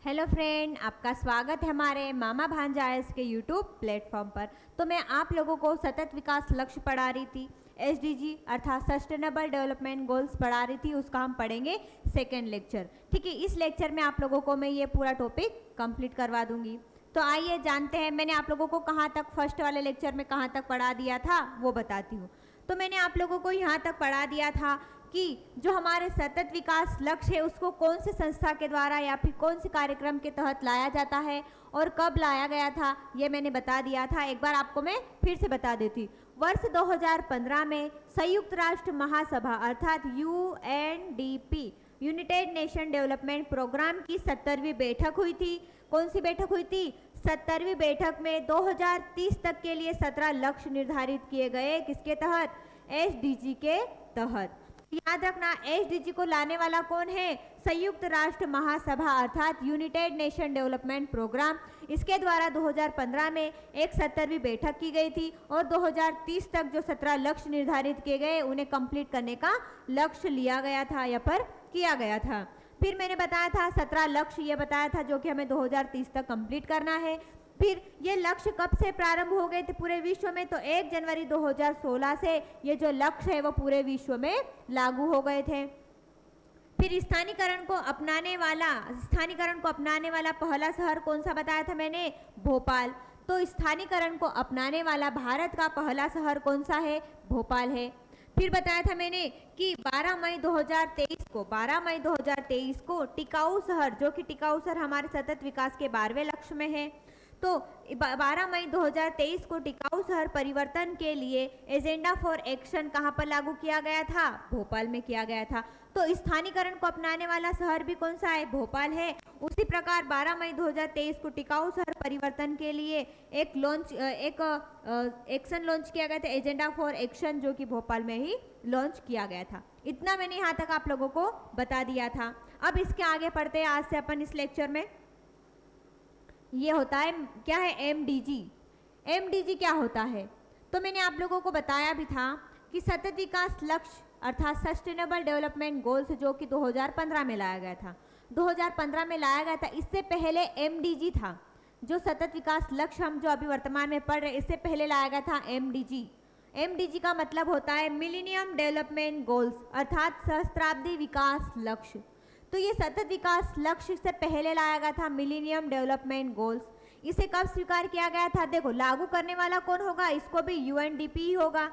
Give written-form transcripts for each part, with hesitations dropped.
Hello friend, आपका स्वागत है हमारे मामा भांजा आईएएस के यूट्यूब प्लेटफॉर्म पर। तो मैं आप लोगों को सतत विकास लक्ष्य पढ़ा रही थी, एसडीजी अर्थात सस्टेनेबल डेवलपमेंट गोल्स पढ़ा रही थी। उसका हम पढ़ेंगे सेकेंड लेक्चर। ठीक है, इस लेक्चर में आप लोगों को मैं ये पूरा टॉपिक कंप्लीट करवा दूंगी। तो आइए जानते हैं, मैंने आप लोगों को कहाँ तक फर्स्ट वाले लेक्चर में कहाँ तक पढ़ा दिया था वो बताती हूँ। तो मैंने आप लोगों को यहाँ तक पढ़ा दिया था कि जो हमारे सतत विकास लक्ष्य है उसको कौन सी संस्था के द्वारा या फिर कौन से कार्यक्रम के तहत लाया जाता है और कब लाया गया था, ये मैंने बता दिया था। एक बार आपको मैं फिर से बता देती। वर्ष 2015 में संयुक्त राष्ट्र महासभा अर्थात UNDP United Nation Development Programme की 70वीं बैठक हुई थी। कौन सी बैठक हुई थी? 70वीं बैठक में 2030 तक के लिए 17 लक्ष्य निर्धारित किए गए। किसके तहत? एसडीजी के तहत। याद रखना, एसडीजी को लाने वाला कौन है? संयुक्त राष्ट्र महासभा अर्थात यूनाइटेड नेशन डेवलपमेंट प्रोग्राम। इसके द्वारा 2015 में एक 70वीं बैठक की गई थी और 2030 तक जो 17 लक्ष्य निर्धारित किए गए उन्हें कंप्लीट करने का लक्ष्य लिया गया था या पर किया गया था। फिर मैंने बताया था 17 लक्ष्य ये बताया था जो कि हमें 2030 तक कंप्लीट करना है। फिर ये लक्ष्य कब से प्रारंभ हो गए थे पूरे विश्व में? तो 1 जनवरी 2016 से ये जो लक्ष्य है वो पूरे विश्व में लागू हो गए थे। फिर स्थानीकरण को अपनाने वाला पहला शहर कौन सा बताया था मैंने? भोपाल। तो स्थानीकरण को अपनाने वाला भारत का पहला शहर कौन सा है? भोपाल है। फिर बताया था मैंने कि 12 मई 2023 को टिकाऊ शहर, जो कि टिकाऊ शहर हमारे सतत विकास के 12वें लक्ष्य में है, तो 12 मई 2023 को टिकाऊ शहर परिवर्तन के लिए एजेंडा फॉर एक्शन कहाँ पर लागू किया गया था? भोपाल में किया गया था। तो स्थानीकरण को अपनाने वाला शहर भी कौन सा है? भोपाल है। उसी प्रकार 12 मई 2023 को टिकाऊ शहर परिवर्तन के लिए एक एक्शन लॉन्च किया गया था, एजेंडा फॉर एक्शन, जो कि भोपाल में ही लॉन्च किया गया था। इतना मैंने यहाँ तक आप लोगों को बता दिया था। अब इसके आगे पढ़ते हैं आज से अपन इस लेक्चर में। ये होता है क्या है? एमडीजी। एमडीजी क्या होता है? तो मैंने आप लोगों को बताया भी था कि सतत विकास लक्ष्य अर्थात सस्टेनेबल डेवलपमेंट गोल्स जो कि 2015 में लाया गया था। 2015 में लाया गया था। इससे पहले एमडीजी था, जो सतत विकास लक्ष्य हम जो अभी वर्तमान में पढ़ रहे हैं, इससे पहले लाया गया था एमडीजी। एमडीजी का मतलब होता है मिलेनियम डेवलपमेंट गोल्स अर्थात सहस्त्राब्दी विकास लक्ष्य। तो ये सतत विकास लक्ष्य से पहले लाया गया था, मिलेनियम डेवलपमेंट गोल्स। इसे कब स्वीकार किया गया था? देखो, लागू करने वाला कौन होगा? इसको भी यूएनडीपी ही होगा।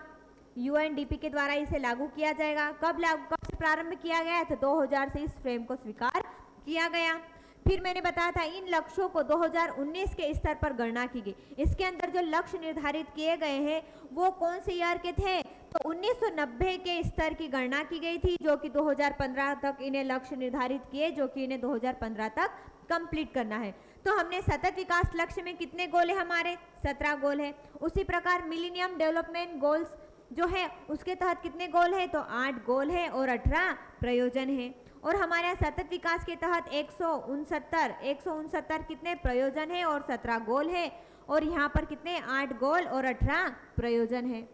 यूएनडीपी के द्वारा इसे लागू किया जाएगा। कब से प्रारंभ किया गया था? 2000 से इस फ्रेम को स्वीकार किया गया। फिर मैंने बताया था इन लक्ष्यों को 2019 के स्तर पर गणना की गई। इसके अंदर जो लक्ष्य निर्धारित किए गए हैं वो कौन से ईयर के थे? तो 1990 के स्तर की गणना की गई थी, जो कि 2015 तक इन्हें लक्ष्य निर्धारित किए, जो कि इन्हें 2015 तक कंप्लीट करना है। तो हमने सतत विकास लक्ष्य में कितने गोल है? हमारे 17 गोल है। उसी प्रकार मिलेनियम डेवलपमेंट गोल्स जो है उसके तहत कितने गोल है? तो 8 गोल है और 18 प्रयोजन है। और हमारे यहाँ सतत विकास के तहत 169 कितने प्रयोजन है और 17 गोल है। और यहाँ पर कितने? 8 गोल और 18 प्रयोजन है।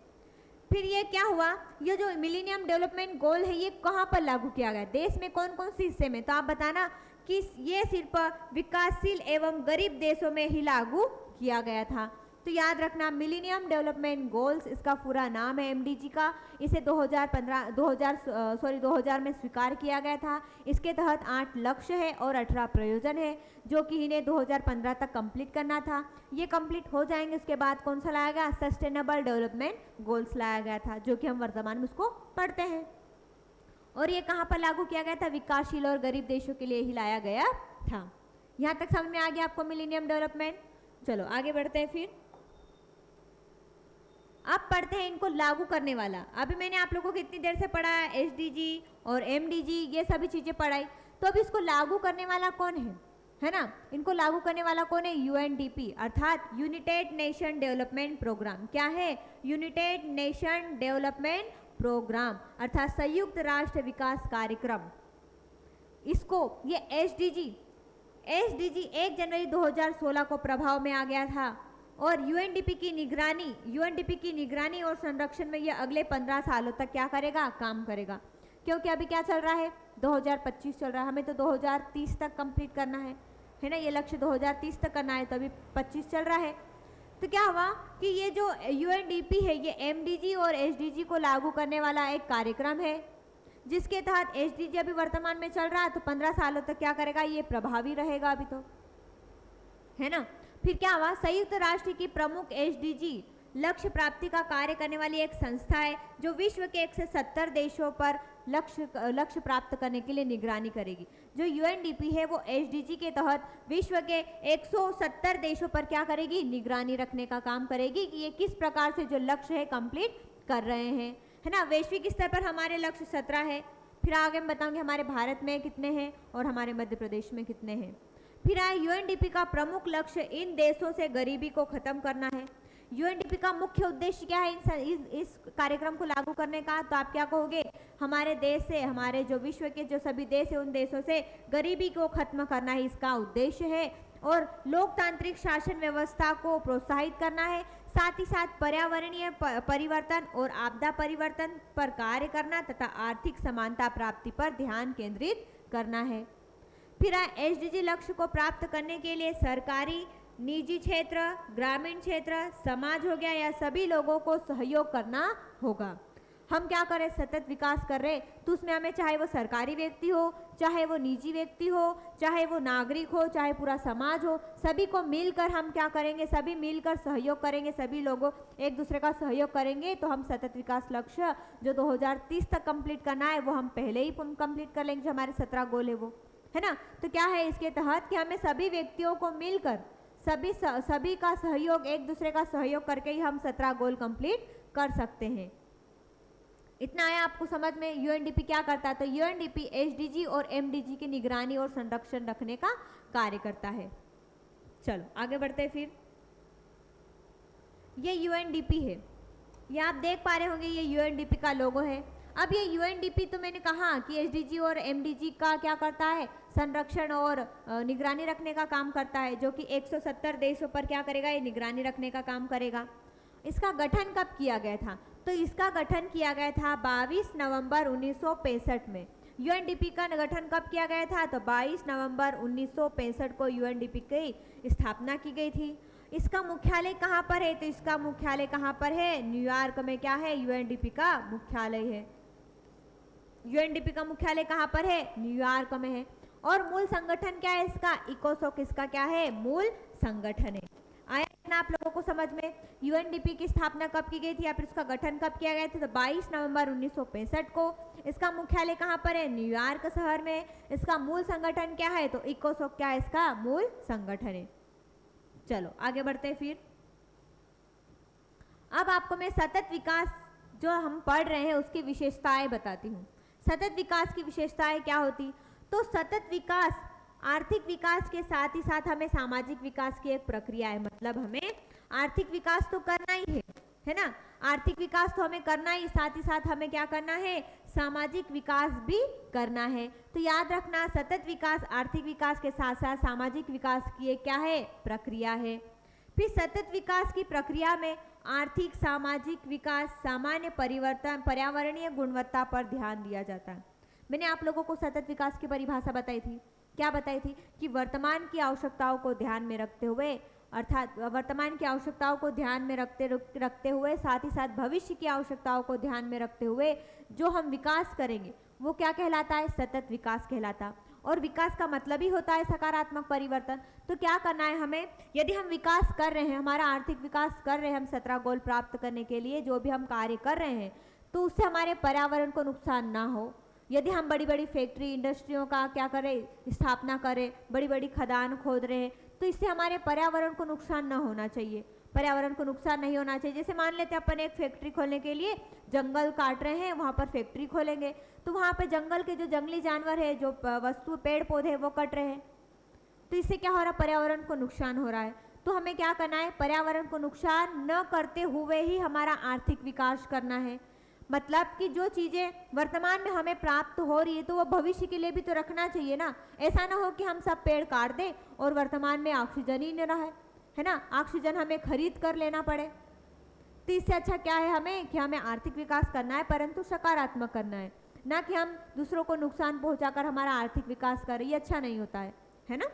फिर ये क्या हुआ? ये जो मिलेनियम डेवलपमेंट गोल है ये कहाँ पर लागू किया गया? देश में कौन कौन से हिस्से में? तो आप बताना कि ये सिर्फ विकासशील एवं गरीब देशों में ही लागू किया गया था। तो याद रखना, मिलेनियम डेवलपमेंट गोल्स इसका पूरा नाम है एमडीजी का। इसे 2000 में स्वीकार किया गया था। इसके तहत 8 लक्ष्य है और 18 प्रयोजन है, जो कि इन्हें 2015 तक कंप्लीट करना था। ये कंप्लीट हो जाएंगे उसके बाद कौन सा लाया गया? सस्टेनेबल डेवलपमेंट गोल्स लाया गया था, जो कि हम वर्तमान में उसको पढ़ते हैं। और ये कहाँ पर लागू किया गया था? विकासशील और गरीब देशों के लिए ही लाया गया था। यहाँ तक समझ में आ गया आपको मिलेनियम डेवलपमेंट? चलो आगे बढ़ते हैं। फिर अब पढ़ते हैं इनको लागू करने वाला। अभी मैंने आप लोगों को कितनी देर से पढ़ा है? एसडीजी और एमडीजी ये सभी चीज़ें पढ़ाई। तो अब इसको लागू करने वाला कौन है ना? इनको लागू करने वाला कौन है? यूएनडीपी अर्थात यूनाइटेड नेशन डेवलपमेंट प्रोग्राम। क्या है? यूनाइटेड नेशन डेवलपमेंट प्रोग्राम अर्थात संयुक्त राष्ट्र विकास कार्यक्रम। इसको ये एसडीजी 1 जनवरी 2016 को प्रभाव में आ गया था। और यूएनडीपी की निगरानी और संरक्षण में यह अगले 15 सालों तक क्या करेगा? काम करेगा। क्योंकि अभी क्या चल रहा है? 2025 चल रहा है, हमें तो 2030 तक कंप्लीट करना है। है ना, ये लक्ष्य 2030 तक करना है, तो अभी 25 चल रहा है। तो क्या हुआ कि ये जो यूएनडीपी है ये एमडीजी और एसडीजी को लागू करने वाला एक कार्यक्रम है, जिसके तहत एसडीजी अभी वर्तमान में चल रहा है, तो 15 सालों तक क्या करेगा, ये प्रभावी रहेगा अभी, तो है ना। फिर क्या हुआ, संयुक्त राष्ट्र की प्रमुख एसडीजी लक्ष्य प्राप्ति का कार्य करने वाली एक संस्था है जो विश्व के 170 देशों पर लक्ष्य प्राप्त करने के लिए निगरानी करेगी। जो यूएनडीपी है वो एसडीजी के तहत विश्व के 170 देशों पर क्या करेगी, निगरानी रखने का काम करेगी कि ये किस प्रकार से जो लक्ष्य है कंप्लीट कर रहे हैं, है ना। वैश्विक स्तर पर हमारे लक्ष्य 17 है, फिर आगे हम बताऊंगे हमारे भारत में कितने हैं और हमारे मध्य प्रदेश में कितने हैं। फिर आए यूएनडीपी का प्रमुख लक्ष्य इन देशों से गरीबी को खत्म करना है। यूएनडीपी का मुख्य उद्देश्य क्या है इस कार्यक्रम को लागू करने का, तो आप क्या कहोगे, हमारे देश से, हमारे जो विश्व के जो सभी देश है उन देशों से गरीबी को खत्म करना ही इसका उद्देश्य है, और लोकतांत्रिक शासन व्यवस्था को प्रोत्साहित करना है, साथ ही साथ पर्यावरणीय परिवर्तन और आपदा परिवर्तन पर कार्य करना तथा आर्थिक समानता प्राप्ति पर ध्यान केंद्रित करना है। फिर एसडीजी लक्ष्य को प्राप्त करने के लिए सरकारी, निजी क्षेत्र, ग्रामीण क्षेत्र, समाज हो गया, या सभी लोगों को सहयोग करना होगा। हम क्या करें, सतत विकास कर रहे, तो उसमें हमें चाहे वो सरकारी व्यक्ति हो, चाहे वो निजी व्यक्ति हो, चाहे वो नागरिक हो, चाहे पूरा समाज हो, सभी को मिलकर हम क्या करेंगे, सभी मिलकर सहयोग करेंगे, सभी लोगों एक दूसरे का सहयोग करेंगे, तो हम सतत विकास लक्ष्य जो 2030 तक कंप्लीट करना है वो हम पहले ही कंप्लीट कर लेंगे, जो हमारे 17 गोल है वो, है ना। तो क्या है इसके तहत कि हमें सभी व्यक्तियों को मिलकर सभी का सहयोग, एक दूसरे का सहयोग करके ही हम 17 गोल कंप्लीट कर सकते हैं। इतना आया आपको समझ में यूएनडीपी क्या करता है। तो यूएनडीपी एसडीजी और एमडीजी की निगरानी और संरक्षण रखने का कार्य करता है। चलो आगे बढ़ते हैं। फिर ये यूएनडीपी है, ये आप देख पा रहे होंगे, ये यूएनडीपी का लोगो है। अब ये यूएनडीपी तो मैंने कहा कि एसडीजी और एमडीजी का क्या करता है, संरक्षण और निगरानी रखने का काम करता है, जो कि 170 देशों पर क्या करेगा, ये निगरानी रखने का काम करेगा। इसका गठन कब किया गया था, तो इसका गठन किया गया था 22 नवंबर 1965 में। यूएनडीपी का गठन कब किया गया था, तो 22 नवंबर 1965 को यूएनडीपी की स्थापना की गई थी। इसका मुख्यालय कहाँ पर है, तो इसका मुख्यालय कहाँ पर है, न्यूयॉर्क में क्या है, यूएनडीपी का मुख्यालय है। यूएनडीपी का मुख्यालय कहाँ पर है, न्यूयॉर्क में है। और मूल संगठन क्या है इसका, इकोसोक इसका क्या है, मूल संगठन है। आया ना आप लोगों को समझ में। यूएनडीपी की स्थापना कब की गई थी या फिर उसका गठन कब किया गया था, तो 22 नवंबर 1965 को। इसका मुख्यालय कहाँ पर है, न्यूयॉर्क शहर में। इसका मूल संगठन क्या है, तो इकोसोक क्या है इसका मूल संगठन है। चलो आगे बढ़ते हैं। फिर अब आपको मैं सतत विकास जो हम पढ़ रहे हैं उसकी विशेषताएं बताती हूँ। सतत विकास की विशेषताएं क्या होती, तो सतत विकास आर्थिक विकास के साथ ही साथ हमें सामाजिक विकास की एक प्रक्रिया है। मतलब हमें आर्थिक विकास तो करना ही है ना, आर्थिक विकास तो हमें करना ही, साथ ही साथ हमें क्या करना है, सामाजिक विकास भी करना है। तो याद रखना, सतत विकास आर्थिक विकास के साथ साथ सामाजिक विकास की एक क्या है, प्रक्रिया है। फिर सतत विकास की प्रक्रिया में आर्थिक, सामाजिक विकास, सामान्य परिवर्तन, पर्यावरणीय गुणवत्ता पर ध्यान दिया जाता है। मैंने आप लोगों को सतत विकास की परिभाषा बताई थी, क्या बताई थी, कि वर्तमान की आवश्यकताओं को ध्यान में रखते हुए, अर्थात वर्तमान की आवश्यकताओं को ध्यान में रखते हुए साथ ही साथ भविष्य की आवश्यकताओं को ध्यान में रखते हुए जो हम विकास करेंगे वो क्या कहलाता है, सतत विकास कहलाता। और विकास का मतलब ही होता है सकारात्मक परिवर्तन। तो क्या करना है हमें, यदि हम विकास कर रहे हैं, हमारा आर्थिक विकास कर रहे हैं, हम 17 गोल प्राप्त करने के लिए जो भी हम कार्य कर रहे हैं, तो उससे हमारे पर्यावरण को नुकसान ना हो। यदि हम बड़ी बड़ी फैक्ट्री, इंडस्ट्रियों का क्या करें, स्थापना करें, बड़ी बड़ी खदान खोद रहे हैं, तो इससे हमारे पर्यावरण को नुकसान ना होना चाहिए, पर्यावरण को नुकसान नहीं होना चाहिए। जैसे मान लेते हैं अपन एक फैक्ट्री खोलने के लिए जंगल काट रहे हैं, वहाँ पर फैक्ट्री खोलेंगे, तो वहाँ पे जंगल के जो जंगली जानवर है, जो वस्तु पेड़ पौधे वो कट रहे हैं, तो इससे क्या हो रहा है, पर्यावरण को नुकसान हो रहा है। तो हमें क्या करना है, पर्यावरण को नुकसान न करते हुए ही हमारा आर्थिक विकास करना है। मतलब कि जो चीज़ें वर्तमान में हमें प्राप्त हो रही है तो वो भविष्य के लिए भी तो रखना चाहिए ना। ऐसा ना हो कि हम सब पेड़ काट दें और वर्तमान में ऑक्सीजन ही न रहे, है ना, ऑक्सीजन हमें खरीद कर लेना पड़े। तो इससे अच्छा क्या है हमें, कि हमें आर्थिक विकास करना है परंतु सकारात्मक करना है, ना कि हम दूसरों को नुकसान पहुंचाकर हमारा आर्थिक विकास करें, ये अच्छा नहीं होता है ना।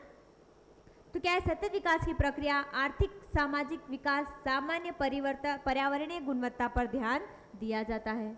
तो क्या है, सतत विकास की प्रक्रिया आर्थिक सामाजिक विकास सामान्य परिवर्तन पर्यावरणीय गुणवत्ता पर ध्यान दिया जाता है।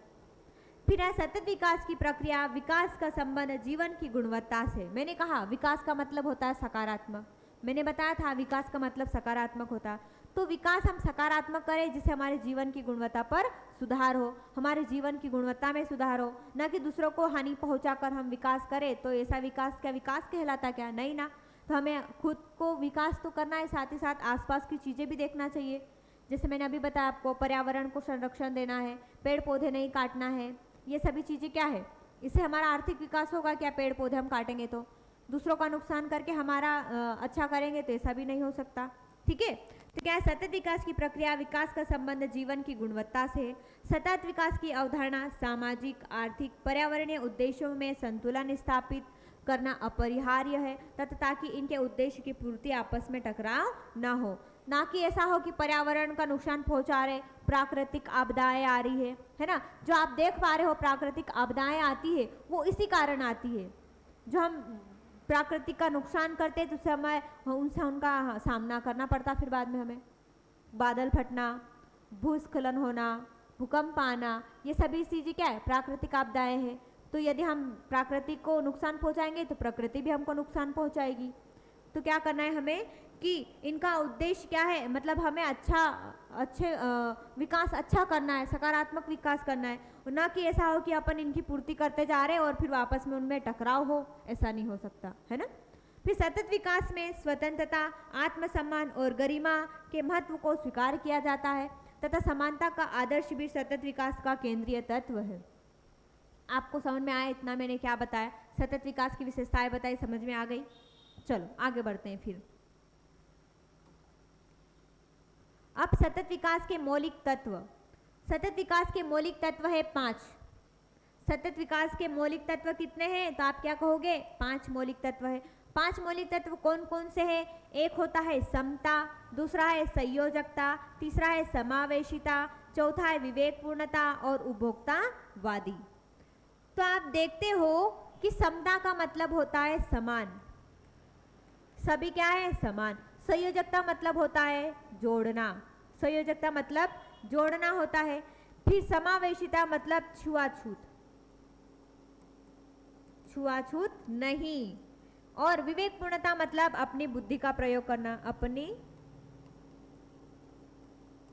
फिर है सतत विकास की प्रक्रिया विकास का संबंध जीवन की गुणवत्ता से। मैंने कहा विकास का मतलब होता है सकारात्मक, मैंने बताया था विकास का मतलब सकारात्मक होता है। तो विकास हम सकारात्मक करें जिससे हमारे जीवन की गुणवत्ता पर सुधार हो, हमारे जीवन की गुणवत्ता में सुधार हो, न कि दूसरों को हानि पहुंचाकर हम विकास करें। तो ऐसा विकास क्या विकास कहलाता क्या? नहीं ना। तो हमें खुद को विकास तो करना है, साथ ही साथ आसपास की चीज़ें भी देखना चाहिए। जैसे मैंने अभी बताया आपको, पर्यावरण को संरक्षण देना है, पेड़ पौधे नहीं काटना है, ये सभी चीज़ें क्या है, इससे हमारा आर्थिक विकास होगा क्या? पेड़ पौधे हम काटेंगे तो, दूसरों का नुकसान करके हमारा अच्छा करेंगे तो ऐसा भी नहीं हो सकता। ठीक है, तो क्या है, सतत विकास की प्रक्रिया विकास का संबंध जीवन की गुणवत्ता से। सतत विकास की अवधारणा सामाजिक आर्थिक पर्यावरणीय उद्देश्यों में संतुलन स्थापित करना अपरिहार्य है तथा ताकि इनके उद्देश्य की पूर्ति आपस में टकराव ना हो, ना कि ऐसा हो कि पर्यावरण का नुकसान पहुंचा रहे, प्राकृतिक आपदाएं आ रही है ना। जो आप देख पा रहे हो प्राकृतिक आपदाएं आती है वो इसी कारण आती है, जो हम प्राकृतिक का नुकसान करते हैं तो समय उनसे उनका सामना करना पड़ता, फिर बाद में हमें बादल फटना, भूस्खलन होना, भूकंप आना, ये सभी चीज़ें क्या है, प्राकृतिक आपदाएं हैं। तो यदि हम प्रकृति को नुकसान पहुंचाएंगे तो प्रकृति भी हमको नुकसान पहुंचाएगी। तो क्या करना है हमें कि इनका उद्देश्य क्या है, मतलब हमें अच्छे विकास अच्छा करना है, सकारात्मक विकास करना है, ना कि ऐसा हो कि अपन इनकी पूर्ति करते जा रहे हैं और फिर वापस में उनमें टकराव हो, ऐसा नहीं हो सकता है ना। फिर सतत विकास में स्वतंत्रता, आत्मसम्मान और गरिमा के महत्व को स्वीकार किया जाता है तथा समानता का आदर्श भी सतत विकास का केंद्रीय तत्व है। आपको समझ में आया इतना मैंने क्या बताया, सतत विकास की विशेषताएं बताई, समझ में आ गई। चलो आगे बढ़ते हैं फिर। अब सतत विकास के मौलिक तत्व। सतत विकास के मौलिक तत्व है 5। सतत विकास के मौलिक तत्व कितने हैं? तो आप क्या कहोगे? 5 मौलिक तत्व है। 5 मौलिक तत्व कौन कौन से हैं? एक होता है समता, दूसरा है संयोजकता, तीसरा है समावेशिता, चौथा है विवेकपूर्णता और उपभोक्तावादी। तो आप देखते हो कि समता का मतलब होता है समान, सभी क्या है? समान। संयोजकता मतलब होता है जोड़ना, संयोजकता मतलब जोड़ना होता है। फिर समावेशिता मतलब छुआछूत, छुआछूत नहीं। और विवेकपूर्णता मतलब अपनी बुद्धि का प्रयोग करना,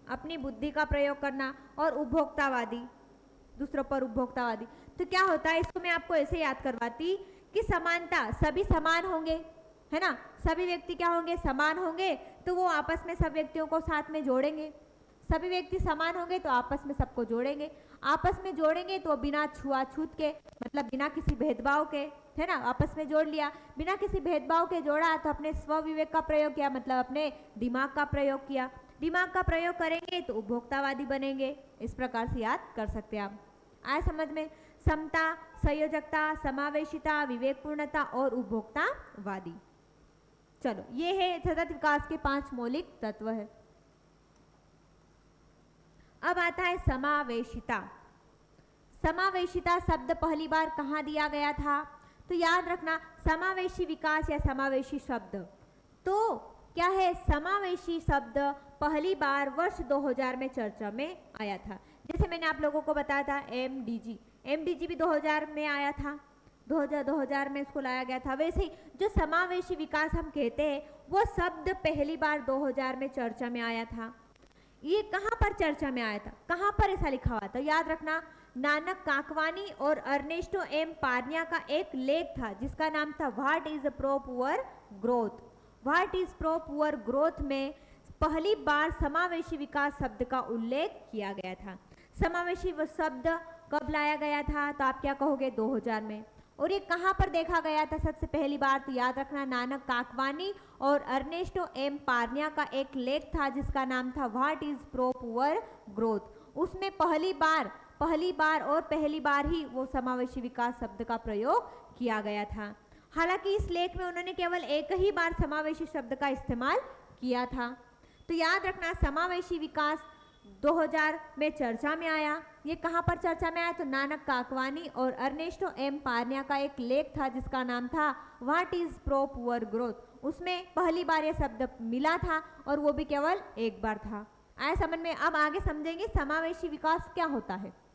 अपनी बुद्धि का प्रयोग करना। और उपभोक्तावादी, दूसरों पर उपभोक्तावादी। तो क्या होता है, इसको मैं आपको ऐसे याद करवाती कि समानता, सभी समान होंगे है ना, सभी व्यक्ति क्या होंगे? समान होंगे, तो वो आपस में सब व्यक्तियों को साथ में जोड़ेंगे। सभी व्यक्ति समान होंगे तो आपस में सबको जोड़ेंगे, आपस में जोड़ेंगे तो बिना छुआछूत के, मतलब बिना किसी भेदभाव के, है ना, आपस में जोड़ लिया, बिना किसी भेदभाव के जोड़ा तो अपने स्व विवेक का प्रयोग किया, मतलब अपने दिमाग का प्रयोग किया। दिमाग का प्रयोग करेंगे तो उपभोक्तावादी बनेंगे। इस प्रकार से याद कर सकते हैं आप। आए समझ में? समता, संयोजकता, समावेशिता, विवेकपूर्णता और उपभोक्तावादी। चलो ये है सतत विकास के 5 मौलिक तत्व है। अब आता है समावेशिता। समावेशिता शब्द पहली बार कहाँ दिया गया था? तो याद रखना, समावेशी विकास या समावेशी शब्द, तो क्या है, समावेशी शब्द पहली बार वर्ष 2000 में चर्चा में आया था। जैसे मैंने आप लोगों को बताया था एमडीजी भी 2000 में आया था, 2000 में इसको लाया गया था। वैसे ही जो समावेशी विकास हम कहते हैं वो शब्द पहली बार 2000 में चर्चा में आया था। ये कहाँ पर चर्चा में आया था, कहाँ पर ऐसा लिखा हुआ था? याद रखना, नानक काकवानी और अर्नेस्टो एम पार्निया का एक लेख था जिसका नाम था what is pro poor growth. What is pro poor growth में पहली बार समावेशी विकास शब्द का उल्लेख किया गया था। समावेशी शब्द कब लाया गया था? तो आप क्या कहोगे? 2000 में। और ये कहाँ पर देखा गया था सबसे पहली बार? तो याद रखना, नानक काकवानी और अर्नेस्टो एम पार्निया का एक लेख था जिसका नाम था what is pro poor growth. उसमें पहली बार ही वो समावेशी विकास शब्द का प्रयोग किया गया था। हालांकि इस लेख में उन्होंने केवल एक ही बार समावेशी शब्द का इस्तेमाल किया था। तो याद रखना, समावेशी विकास 2000 में चर्चा में आया। ये कहाँ पर चर्चा में आया? तो नानक काकवानी और अर्नेस्टो एम पार्निया का एक लेख था जिसका नाम था what is pro poor growth. उसमें पहली बार ये शब्द मिला था और वो भी केवल एक बार था। आया समझ में? अब आगे समझेंगे समावेशी विकास क्या होता है।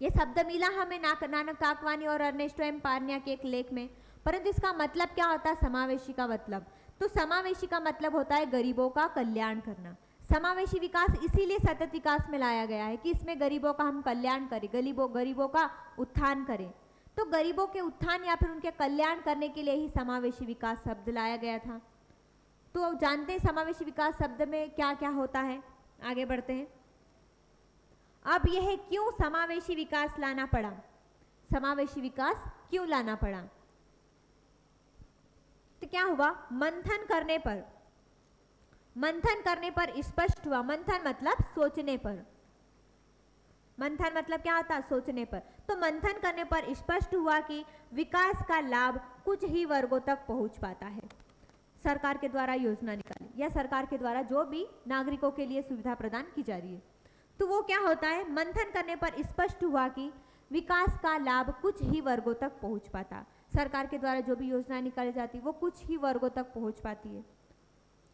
ये शब्द मिला हमें नानक काकवानी और अर्नेस्टो एम पार्निया के एक लेख में, परंतु इसका मतलब क्या होता है समावेशी का मतलब? तो समावेशी का मतलब होता है गरीबों का कल्याण करना। समावेशी विकास इसीलिए सतत विकास में लाया गया है कि इसमें गरीबों का हम कल्याण करें, गरीबों का उत्थान करें। तो गरीबों के उत्थान या फिर उनके कल्याण करने के लिए ही समावेशी विकास शब्द लाया गया था। तो जानते हैं समावेशी विकास शब्द में क्या क्या होता है। आगे बढ़ते हैं। अब यह क्यों समावेशी विकास लाना पड़ा? समावेशी विकास क्यों लाना पड़ा? तो क्या हुआ? मंथन करने पर स्पष्ट हुआ। मंथन मतलब सोचने पर। मंथन मतलब क्या होता है? सोचने पर। तो मंथन करने पर स्पष्ट हुआ कि विकास का लाभ कुछ ही वर्गों तक पहुंच पाता है। सरकार के द्वारा योजना निकाली या सरकार के द्वारा जो भी नागरिकों के लिए सुविधा प्रदान की जा रही है, तो वो क्या होता है? मंथन करने पर स्पष्ट हुआ कि विकास का लाभ कुछ ही वर्गों तक पहुंच पाता। सरकार के द्वारा जो भी योजना निकाली जाती वो कुछ ही वर्गों तक पहुंच पाती है,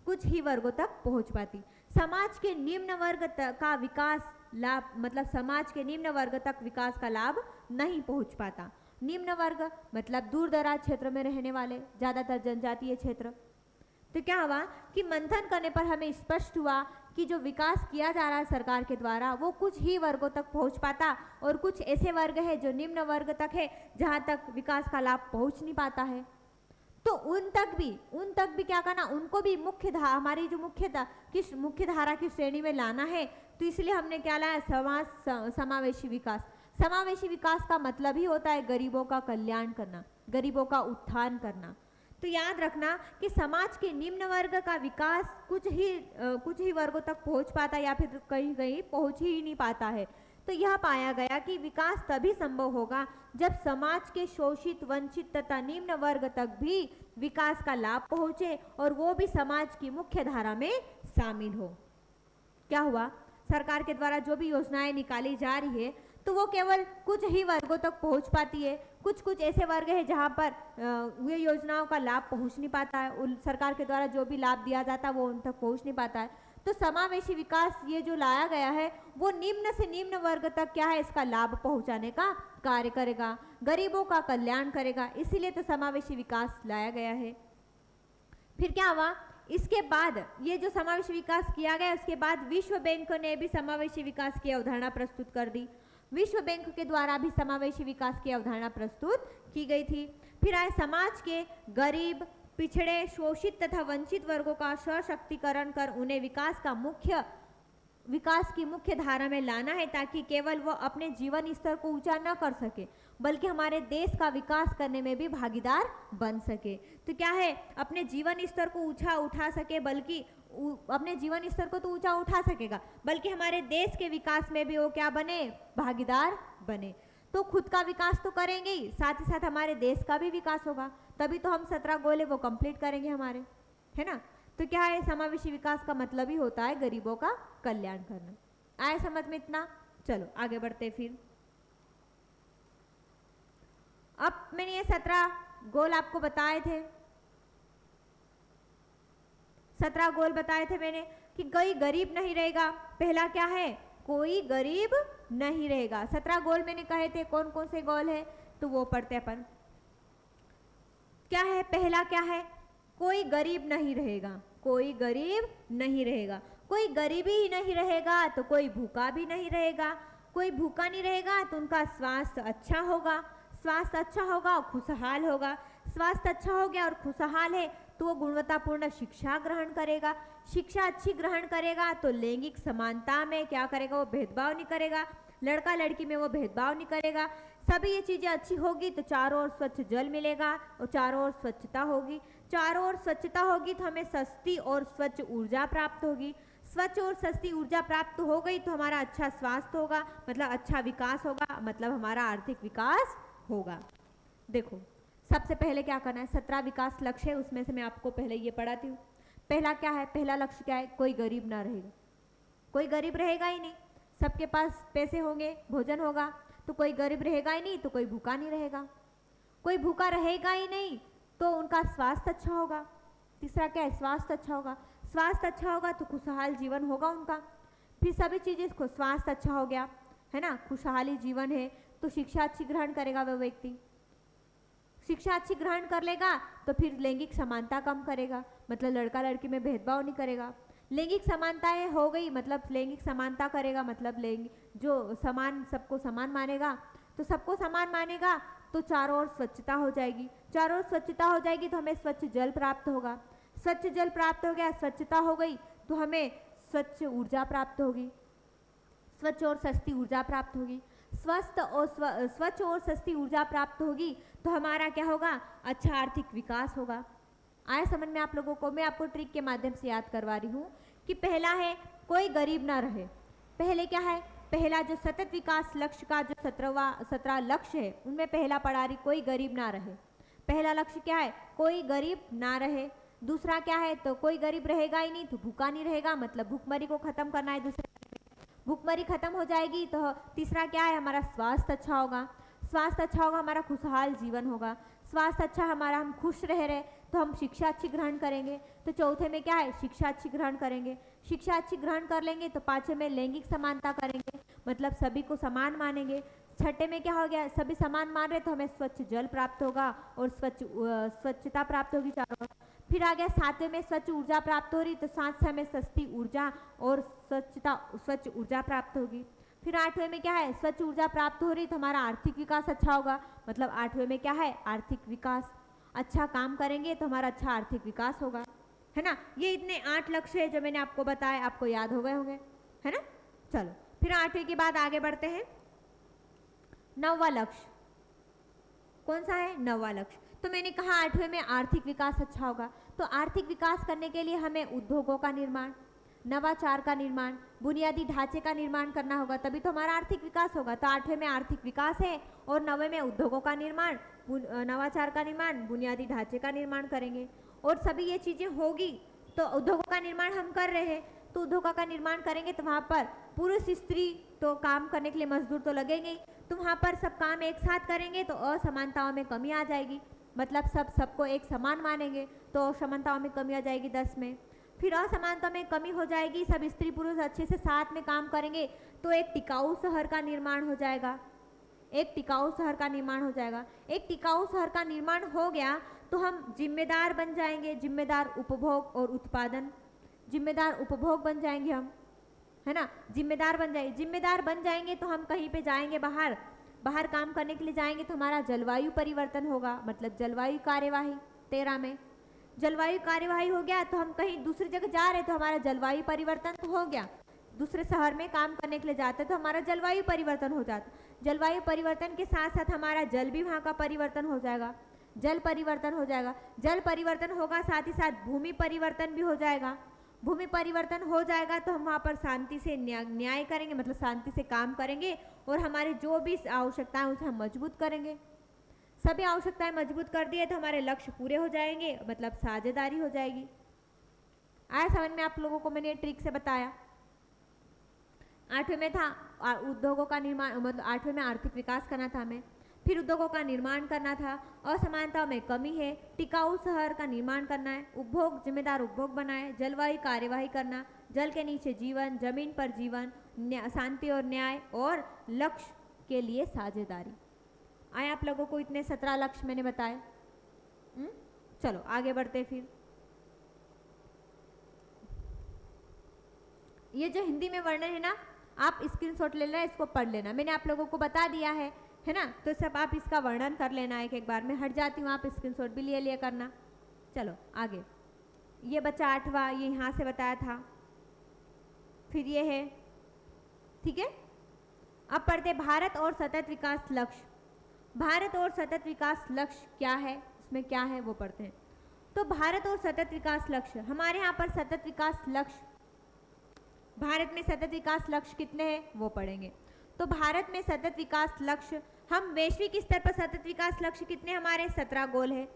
कुछ ही वर्गों तक पहुंच पाती। समाज के निम्न वर्ग का विकास लाभ मतलब समाज के निम्न वर्ग तक विकास का लाभ नहीं पहुंच पाता। निम्न वर्ग मतलब दूर दराज क्षेत्र में रहने वाले, ज्यादातर जनजातीय क्षेत्र। तो क्या हुआ कि मंथन करने पर हमें स्पष्ट हुआ कि जो विकास किया जा रहा है सरकार के द्वारा वो कुछ ही वर्गों तक पहुंच पाता और कुछ ऐसे वर्ग है जो निम्न वर्ग तक है जहां तक विकास का लाभ पहुंच नहीं पाता है। तो उन तक भी क्या करना? उनको भी हमारी जो मुख्य धारा की श्रेणी में लाना है। तो इसलिए हमने क्या लाया? समावेशी विकास। समावेशी विकास का मतलब ही होता है गरीबों का कल्याण करना, गरीबों का उत्थान करना। तो याद रखना कि समाज के निम्न वर्ग का विकास कुछ ही वर्गों तक पहुंच पाता या फिर कहीं कहीं पहुंच ही नहीं पाता है। तो यह पाया गया कि विकास तभी संभव होगा जब समाज के शोषित, वंचित तथा निम्न वर्ग तक भी विकास का लाभ पहुंचे और वो भी समाज की मुख्य धारा में शामिल हो। क्या हुआ? सरकार के द्वारा जो भी योजनाएं निकाली जा रही है तो वो केवल कुछ ही वर्गों तक पहुंच पाती है। कुछ ऐसे वर्ग है जहां पर ये योजनाओं का लाभ पहुंच नहीं पाता है। सरकार के द्वारा जो भी लाभ दिया जाता है वो उन तक पहुंच नहीं पाता है। तो समावेशी विकास ये जो लाया गया है वो निम्न से निम्न वर्ग तक क्या है? इसका लाभ पहुंचाने का कार्य करेगा, गरीबों का कल्याण करेगा। इसीलिए तो समावेशी विकास लाया गया है। फिर क्या हुआ? इसके बाद ये जो समावेशी विकास किया गया उसके बाद विश्व बैंक ने भी समावेशी विकास की अवधारणा प्रस्तुत कर दी। विश्व बैंक के द्वारा भी समावेशी विकास की अवधारणा प्रस्तुत की गई थी। फिर आए समाज के गरीब, पिछड़े, शोषित तथा वंचित वर्गों का सशक्तिकरण कर उन्हें विकास की मुख्य धारा में लाना है ताकि केवल वो अपने जीवन स्तर को ऊंचा न कर सके बल्कि हमारे देश का विकास करने में भी भागीदार बन सके। तो क्या है? अपने जीवन स्तर को ऊंचा उठा सके, बल्कि अपने जीवन स्तर को तो ऊंचा उठा सकेगा बल्कि हमारे देश के विकास में भी वो क्या बने? भागीदार बने। तो खुद का विकास तो करेंगे ही, साथ ही साथ हमारे देश का भी विकास होगा, तभी तो हम 17 गोले वो कंप्लीट करेंगे हमारे, है ना। तो क्या है? समावेशी विकास का मतलब ही होता है गरीबों का कल्याण करना। आए समझ में इतना? चलो आगे बढ़ते। फिर अब मैंने ये 17 गोल आपको बताए थे, 17 गोल बताए थे मैंने कि कोई गरीब नहीं रहेगा। पहला क्या है? कोई गरीब नहीं रहेगा। 17 गोल मैंने कहे थे, कौन कौन से गोल है तो वो पढ़ते अपन। क्या है? पहला क्या है? कोई गरीब नहीं रहेगा। कोई गरीब नहीं रहेगा। कोई गरीबी ही नहीं रहेगा तो कोई भूखा भी नहीं रहेगा। कोई भूखा नहीं रहेगा तो उनका स्वास्थ्य अच्छा होगा, स्वास्थ्य अच्छा होगा और खुशहाल होगा। स्वास्थ्य अच्छा हो गया और खुशहाल है तो वो गुणवत्तापूर्ण शिक्षा ग्रहण करेगा। शिक्षा अच्छी ग्रहण करेगा तो लैंगिक समानता में क्या करेगा? वो भेदभाव नहीं करेगा, लड़का लड़की में वो भेदभाव नहीं करेगा। सभी ये चीज़ें अच्छी होगी तो चारों ओर स्वच्छ जल मिलेगा और चारों ओर स्वच्छता होगी। चारों ओर स्वच्छता होगी तो हमें सस्ती और स्वच्छ ऊर्जा प्राप्त होगी। स्वच्छ और सस्ती ऊर्जा प्राप्त हो गई तो हमारा अच्छा स्वास्थ्य होगा, मतलब अच्छा विकास होगा, मतलब हमारा आर्थिक विकास होगा। देखो सबसे पहले क्या करना है? 17 विकास लक्ष्य है, उसमें से मैं आपको पहले ये पढ़ाती हूँ। पहला क्या है? पहला लक्ष्य क्या है? कोई गरीब ना रहेगा। कोई गरीब रहेगा ही नहीं, सबके पास पैसे होंगे, भोजन होगा, तो कोई गरीब रहेगा ही नहीं, तो कोई भूखा नहीं रहेगा। कोई भूखा रहेगा ही नहीं तो उनका स्वास्थ्य अच्छा होगा। तीसरा क्या है? स्वास्थ्य अच्छा होगा। स्वास्थ्य अच्छा होगा तो खुशहाल जीवन होगा उनका। फिर सभी चीज़ें, स्वास्थ्य अच्छा हो गया है ना, खुशहाली जीवन है, तो शिक्षा अच्छी ग्रहण करेगा वह व्यक्ति। शिक्षा अच्छी ग्रहण कर लेगा तो फिर लैंगिक समानता कम करेगा, मतलब लड़का लड़की में भेदभाव नहीं करेगा। लैंगिक समानताएं हो गई, मतलब लैंगिक समानता करेगा, मतलब लैंगिक जो समान, सबको समान मानेगा, तो सबको समान मानेगा तो चारों ओर स्वच्छता हो जाएगी। चारों ओर स्वच्छता हो जाएगी तो हमें स्वच्छ जल प्राप्त होगा। स्वच्छ जल प्राप्त हो गया, स्वच्छता हो गई तो हमें स्वच्छ ऊर्जा प्राप्त होगी, स्वच्छ और सस्ती ऊर्जा प्राप्त होगी। स्वस्थ और स्वच्छ और सस्ती ऊर्जा प्राप्त होगी तो हमारा क्या होगा? अच्छा आर्थिक विकास होगा। आए समझ में आप लोगों को? मैं आपको ट्रिक के माध्यम से याद करवा रही हूँ कि पहला है कोई गरीब ना रहे। पहले क्या है? पहला जो सतत विकास लक्ष्य का जो 17 लक्ष्य है उनमें पहला पढ़ा रही कोई गरीब ना रहे। पहला लक्ष्य क्या है? कोई गरीब ना रहे। दूसरा क्या है? तो कोई गरीब रहेगा ही नहीं तो भूखा नहीं रहेगा, मतलब भूखमरी को खत्म करना है। दूसरे भूखमरी खत्म हो जाएगी तो तीसरा क्या है? हमारा स्वास्थ्य अच्छा होगा। स्वास्थ्य अच्छा होगा, हमारा खुशहाल जीवन होगा। स्वास्थ्य अच्छा हमारा, हम खुश रह रहे तो हम शिक्षा अच्छी ग्रहण करेंगे। तो चौथे में क्या है? शिक्षा अच्छी ग्रहण करेंगे। शिक्षा अच्छी ग्रहण कर लेंगे तो पांचवें में लैंगिक समानता करेंगे, मतलब सभी को समान मानेंगे। छठे में क्या हो गया? सभी समान मान रहे तो हमें स्वच्छ जल प्राप्त होगा और स्वच्छता प्राप्त होगी चारों। फिर आ गया सातवें में स्वच्छ ऊर्जा प्राप्त हो रही तो साथ से हमें सस्ती ऊर्जा और स्वच्छ ऊर्जा प्राप्त होगी। फिर आठवें में क्या है? स्वच्छ ऊर्जा प्राप्त हो रही तो हमारा आर्थिक विकास अच्छा होगा, मतलब आठवें में क्या है? आर्थिक विकास। अच्छा काम करेंगे तो हमारा अच्छा आर्थिक विकास होगा, है ना। ये इतने 8 लक्ष्य है जो मैंने आपको बताया, आपको याद हो गए होंगे, है ना। चलो फिर 8वें के बाद आगे बढ़ते हैं। 9वां लक्ष्य कौन सा है? 9वां लक्ष्य। तो मैंने कहा 8वें में आर्थिक विकास अच्छा होगा, तो आर्थिक विकास करने के लिए हमें उद्योगों का निर्माण, नवाचार का निर्माण, बुनियादी ढांचे का निर्माण करना होगा, तभी तो हमारा आर्थिक विकास होगा। तो 8वें में आर्थिक विकास है और 9वें में उद्योगों का निर्माण, नवाचार का निर्माण, बुनियादी ढांचे का निर्माण करेंगे। और सभी ये चीज़ें होगी तो उद्योगों का निर्माण हम कर रहे हैं, तो उद्योगों का निर्माण करेंगे तो वहाँ पर पुरुष स्त्री तो काम करने के लिए मजदूर तो लगेंगे, तो वहाँ पर सब काम एक साथ करेंगे तो असमानताओं में कमी आ जाएगी, मतलब सबको एक समान मानेंगे तो असमानताओं में कमी आ जाएगी 10 में। फिर असमानता में कमी हो जाएगी, सब स्त्री पुरुष अच्छे से साथ में काम करेंगे तो एक टिकाऊ शहर का निर्माण हो जाएगा। एक टिकाऊ शहर का निर्माण हो जाएगा। एक टिकाऊ शहर का निर्माण हो गया तो हम जिम्मेदार बन जाएंगे, जिम्मेदार उपभोग और उत्पादन, जिम्मेदार उपभोग बन जाएंगे हम, है ना। जिम्मेदार बन जाएंगे तो हम कहीं पे जाएंगे बाहर काम करने के लिए जाएंगे तो हमारा जलवायु परिवर्तन होगा, मतलब जलवायु कार्यवाही। 13 में जलवायु कार्यवाही हो गया तो हम कहीं दूसरी जगह जा रहे तो हमारा जलवायु परिवर्तन तो हो गया। दूसरे शहर में काम करने के लिए जाते तो हमारा जलवायु परिवर्तन हो जाता। जलवायु परिवर्तन के साथ साथ हमारा जल भी वहाँ का परिवर्तन हो जाएगा, जल परिवर्तन हो जाएगा। जल परिवर्तन होगा, साथ ही साथ भूमि परिवर्तन भी हो जाएगा। भूमि परिवर्तन हो जाएगा तो हम वहाँ पर शांति से न्याय करेंगे, मतलब शांति से काम करेंगे और हमारे जो भी आवश्यकताएं उसे हम मजबूत करेंगे। सभी आवश्यकताएं मजबूत कर दिए तो हमारे लक्ष्य पूरे हो जाएंगे, मतलब साझेदारी हो जाएगी। आया समझ में आप लोगों को? मैंने ट्रिक से बताया। 8वें में था उद्योगों का निर्माण, मतलब 8वें में आर्थिक विकास करना था हमें, फिर उद्योगों का निर्माण करना था, असमानता में कमी है, टिकाऊ शहर का निर्माण करना है, उपभोग, जिम्मेदार उपभोग बनाए, जलवायु कार्यवाही करना, जल के नीचे जीवन, जमीन पर जीवन, शांति और न्याय, और लक्ष्य के लिए साझेदारी। आए आप लोगों को इतने 17 लक्ष्य मैंने बताए। चलो आगे बढ़ते। फिर ये जो हिंदी में वर्णन है ना, आप स्क्रीनशॉट ले लेना, इसको पढ़ लेना, मैंने आप लोगों को बता दिया है ना। तो सब आप इसका वर्णन कर लेना, एक बार मैं हट जाती हूँ, आप स्क्रीनशॉट भी ले लिया करना। चलो आगे। ये बच्चा 8वां, ये यहाँ से बताया था, फिर ये है, ठीक है। अब पढ़ते भारत और सतत विकास लक्ष्य। भारत और सतत विकास लक्ष्य क्या है, उसमें क्या है वो पढ़ते हैं। तो भारत और सतत विकास लक्ष्य, हमारे यहाँ पर सतत विकास लक्ष्य, भारत में सतत विकास लक्ष्य कितने हैं वो पढ़ेंगे। तो भारत में सतत विकास लक्ष्य, हम वैश्विक स्तर पर सतत विकास लक्ष्य कितने, हमारे 17 गोल है।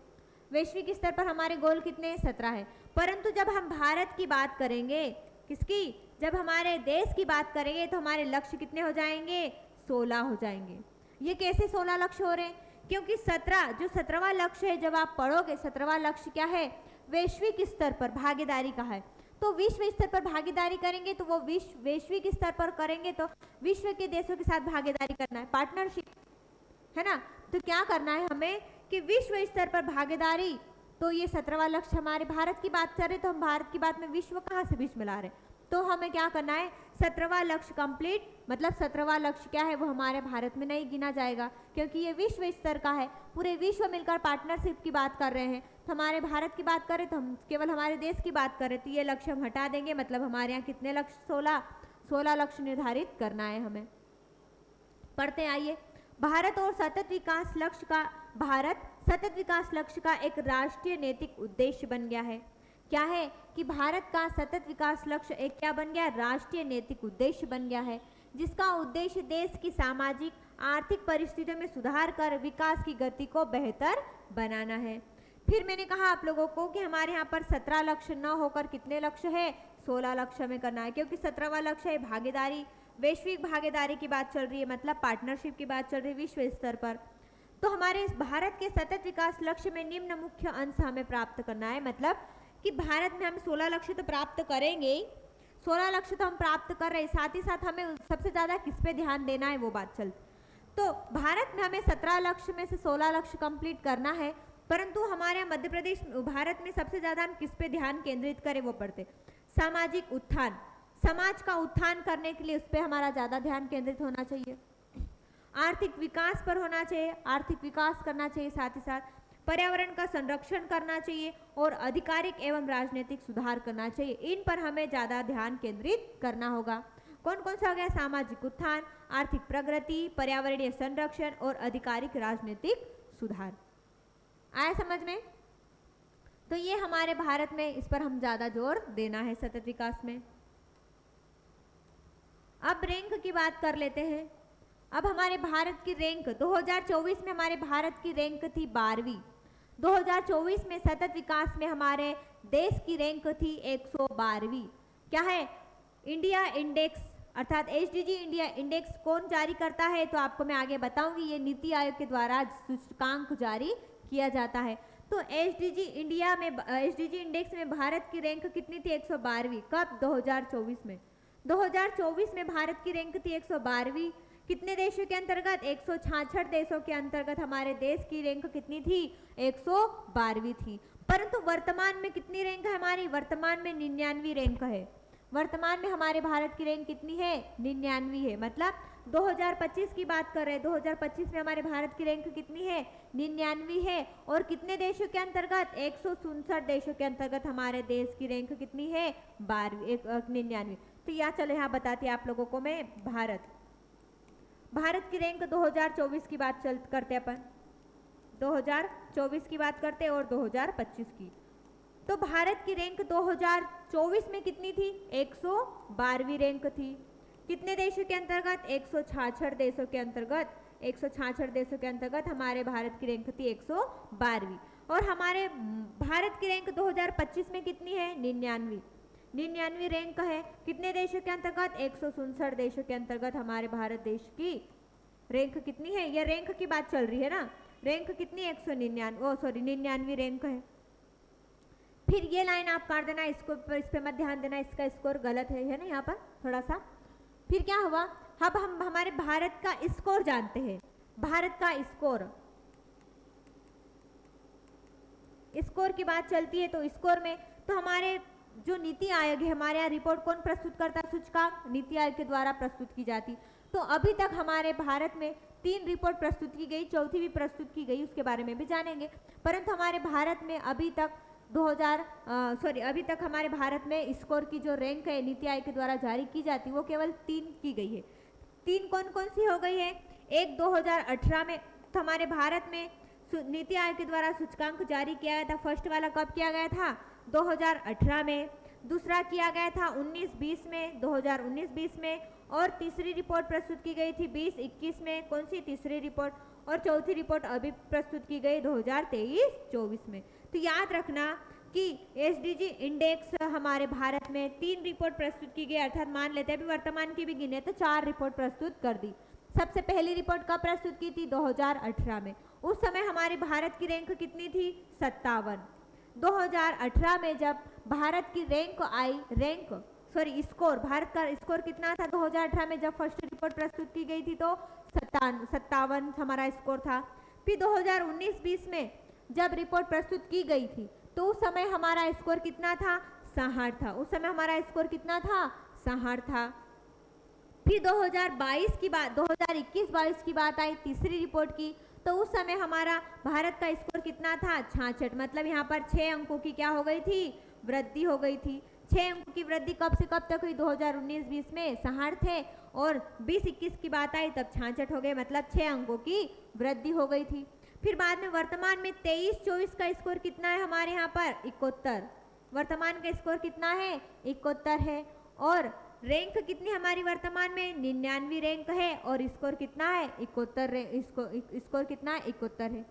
वैश्विक स्तर पर हमारे गोल कितने हैं? 17 है। परंतु जब हम भारत की बात करेंगे किसकी? जब हमारे देश की बात करेंगे तो हमारे लक्ष्य कितने हो जाएंगे? 16 हो जाएंगे। ये कैसे 16 लक्ष्य हो रहे हैं? क्योंकि 17 जो 17वां लक्ष्य है, जब आप पढ़ोगे 17वां लक्ष्य क्या है? वैश्विक स्तर पर भागीदारी का है। तो विश्व स्तर पर भागीदारी करेंगे तो वो वैश्विक स्तर पर करेंगे तो विश्व के देशों के साथ भागीदारी करना है, पार्टनरशिप, है ना। तो क्या करना है हमें कि विश्व स्तर पर भागीदारी। तो ये 17वां लक्ष्य हमारे भारत की बात कर रहे, तो हम भारत की बात में विश्व कहाँ से बीच में ला रहे? तो हमें क्या करना है? 17वां लक्ष्य कंप्लीट, मतलब 17वां लक्ष्य क्या है वो हमारे भारत में नहीं गिना जाएगा, क्योंकि ये विश्व स्तर का है, पूरे विश्व मिलकर पार्टनरशिप की बात कर रहे हैं। तो हमारे भारत की बात करें तो हम केवल हमारे देश की बात करें तो ये लक्ष्य हम हटा देंगे, मतलब हमारे यहाँ कितने लक्ष्य? 16 लक्ष्य निर्धारित करना है हमें। पढ़ते आइए। भारत सतत विकास लक्ष्य का एक राष्ट्रीय नैतिक उद्देश्य बन गया है। क्या है कि भारत का सतत विकास लक्ष्य एक क्या बन गया? राष्ट्रीय नैतिक उद्देश्य बन गया है, जिसका उद्देश्य देश की सामाजिक आर्थिक परिस्थितियों में सुधार कर विकास की गति को बेहतर बनाना है। फिर मैंने कहा आप लोगों को कि हमारे यहाँ पर 17 लक्ष्य न होकर कितने लक्ष्य है? 16 लक्ष्य में करना है, क्योंकि 17वां लक्ष्य है भागीदारी, वैश्विक भागीदारी की बात चल रही है, मतलब पार्टनरशिप की बात चल रही है विश्व स्तर पर। तो हमारे इस भारत के सतत विकास लक्ष्य में निम्न मुख्य अंश हमें प्राप्त करना है, मतलब कि भारत में हम 16 लक्ष्य तो प्राप्त करेंगे, 16 लक्ष्य तो हम प्राप्त कर रहे हैं, साथ ही साथ हमें सबसे ज़्यादा किस पे ध्यान देना है वो बात चल। तो भारत में हमें 17 लक्ष्य में से 16 लक्ष्य कंप्लीट करना है, परंतु हमारे मध्य प्रदेश भारत में सबसे ज़्यादा हम किस पे ध्यान केंद्रित करें वो पढ़ते। सामाजिक उत्थान, समाज का उत्थान करने के लिए उस पर हमारा ज़्यादा ध्यान केंद्रित होना चाहिए। आर्थिक विकास पर होना चाहिए, आर्थिक विकास करना चाहिए, साथ ही साथ पर्यावरण का संरक्षण करना चाहिए और आधिकारिक एवं राजनीतिक सुधार करना चाहिए। इन पर हमें ज़्यादा ध्यान केंद्रित करना होगा। कौन कौन सा हो गया? सामाजिक उत्थान, आर्थिक प्रगति, पर्यावरणीय संरक्षण और आधिकारिक राजनीतिक सुधार। आया समझ में? तो ये हमारे भारत में इस पर हम ज़्यादा जोर देना है सतत विकास में। अब रैंक की बात कर लेते हैं। अब हमारे भारत की रैंक 2024 में हमारे भारत की रैंक थी 12वीं। 2024 में सतत विकास में हमारे देश की रैंक थी 112वीं। क्या है? इंडिया इंडेक्स अर्थात एसडीजी इंडिया इंडेक्स कौन जारी करता है? तो आपको मैं आगे बताऊंगी। ये नीति आयोग के द्वारा सूचकांक जारी किया जाता है। तो एसडीजी इंडेक्स में भारत की रैंक कितनी थी? 112वीं। कब? 2024 में। 2024 में भारत की रैंक थी 112वीं। कितने देशों के अंतर्गत? 166 देशों के अंतर्गत हमारे देश की रैंक कितनी थी? 112वीं थी। परंतु वर्तमान में कितनी रैंक है हमारी? वर्तमान में 99वीं रैंक है। वर्तमान में हमारे भारत की रैंक कितनी है? 99वीं है। मतलब 2025 की बात कर रहे हैं, 2025 में हमारे भारत की रैंक कितनी है? 99वीं है। और कितने देशों के अंतर्गत? 167 देशों के अंतर्गत हमारे देश की रैंक कितनी है? 99वीं। तो यहाँ चलो यहाँ बताती आप लोगों को मैं भारत की रैंक 2024 की बात करते अपन, 2024 की बात करते और 2025 की। तो भारत की रैंक 2024 में कितनी थी? 112वीं रैंक थी। कितने देशों के अंतर्गत? 166 देशों के अंतर्गत। 166 देशों के अंतर्गत हमारे भारत की रैंक थी 112वीं। और हमारे भारत की रैंक 2025 में कितनी है? 99वीं रैंक है। कितने देशों के अंतर्गत? 167 देशों के अंतर्गत हमारे भारत देश की रैंक कितनी है? ये रैंक की बात चल रही है ना। रैंक कितनी? 99वीं रैंक है। फिर ये लाइन आप काट देना, इसको इस पे मत ध्यान देना, इसका स्कोर गलत है ना यहाँ पर थोड़ा सा। फिर क्या हुआ? अब हम हमारे भारत का स्कोर जानते हैं। भारत का स्कोर की बात चलती है तो स्कोर में तो हमारे जो नीति आयोग है, हमारे यहाँ रिपोर्ट कौन प्रस्तुत करता है? सूचकांक नीति आयोग के द्वारा प्रस्तुत की जाती। तो अभी तक हमारे भारत में 3 रिपोर्ट प्रस्तुत की गई, चौथी भी प्रस्तुत की गई, उसके बारे में भी जानेंगे। परंतु हमारे भारत में अभी तक हमारे भारत में स्कोर की जो रैंक है नीति आयोग के द्वारा जारी की जाती वो केवल 3 की गई है। 3 कौन कौन सी हो गई है? एक 2018 में तो हमारे भारत में नीति आयोग के द्वारा सूचकांक जारी किया गया था। फर्स्ट वाला कब किया गया था? 2018 में। दूसरा किया गया था 19-20 में, 2019-20 में। और तीसरी रिपोर्ट प्रस्तुत की गई थी 20-21 में। कौन सी तीसरी रिपोर्ट? और चौथी रिपोर्ट अभी प्रस्तुत की गई 2023-24 में। तो याद रखना कि एसडीजी इंडेक्स हमारे भारत में 3 रिपोर्ट प्रस्तुत की गई, अर्थात मान लेते हैं अभी वर्तमान की भी गिने तो 4 रिपोर्ट प्रस्तुत कर दी। सबसे पहली रिपोर्ट कब प्रस्तुत की थी? 2018 में। उस समय हमारे भारत की रैंक कितनी थी? 57। 2018 में जब भारत की स्कोर, भारत का स्कोर कितना था 2018 में जब फर्स्ट रिपोर्ट प्रस्तुत की गई थी? तो 57 हमारा स्कोर था। फिर 2019-20 में जब रिपोर्ट प्रस्तुत की गई थी तो उस समय हमारा स्कोर कितना था? 66 था। उस समय हमारा स्कोर कितना था? 66 था। फिर 2021-22 की बात आई तीसरी रिपोर्ट की, तो उस समय हमारा भारत का स्कोर कितना था? 66। मतलब यहाँ पर 6 अंकों की क्या हो गई थी? वृद्धि हो गई थी। 6 अंकों की वृद्धि कब से कब तक हुई? 2019-20 में 66 थे और 20-21 की बात आई तब 66 हो गए, मतलब 6 अंकों की वृद्धि हो गई थी। फिर बाद में वर्तमान में 23-24 का स्कोर कितना है हमारे यहाँ पर? 71। वर्तमान का स्कोर कितना है? 71 है। और रैंक कितनी हमारी वर्तमान में? 99 रैंक है। और स्कोर कितना है? 71। स्कोर कितना है? 71 है।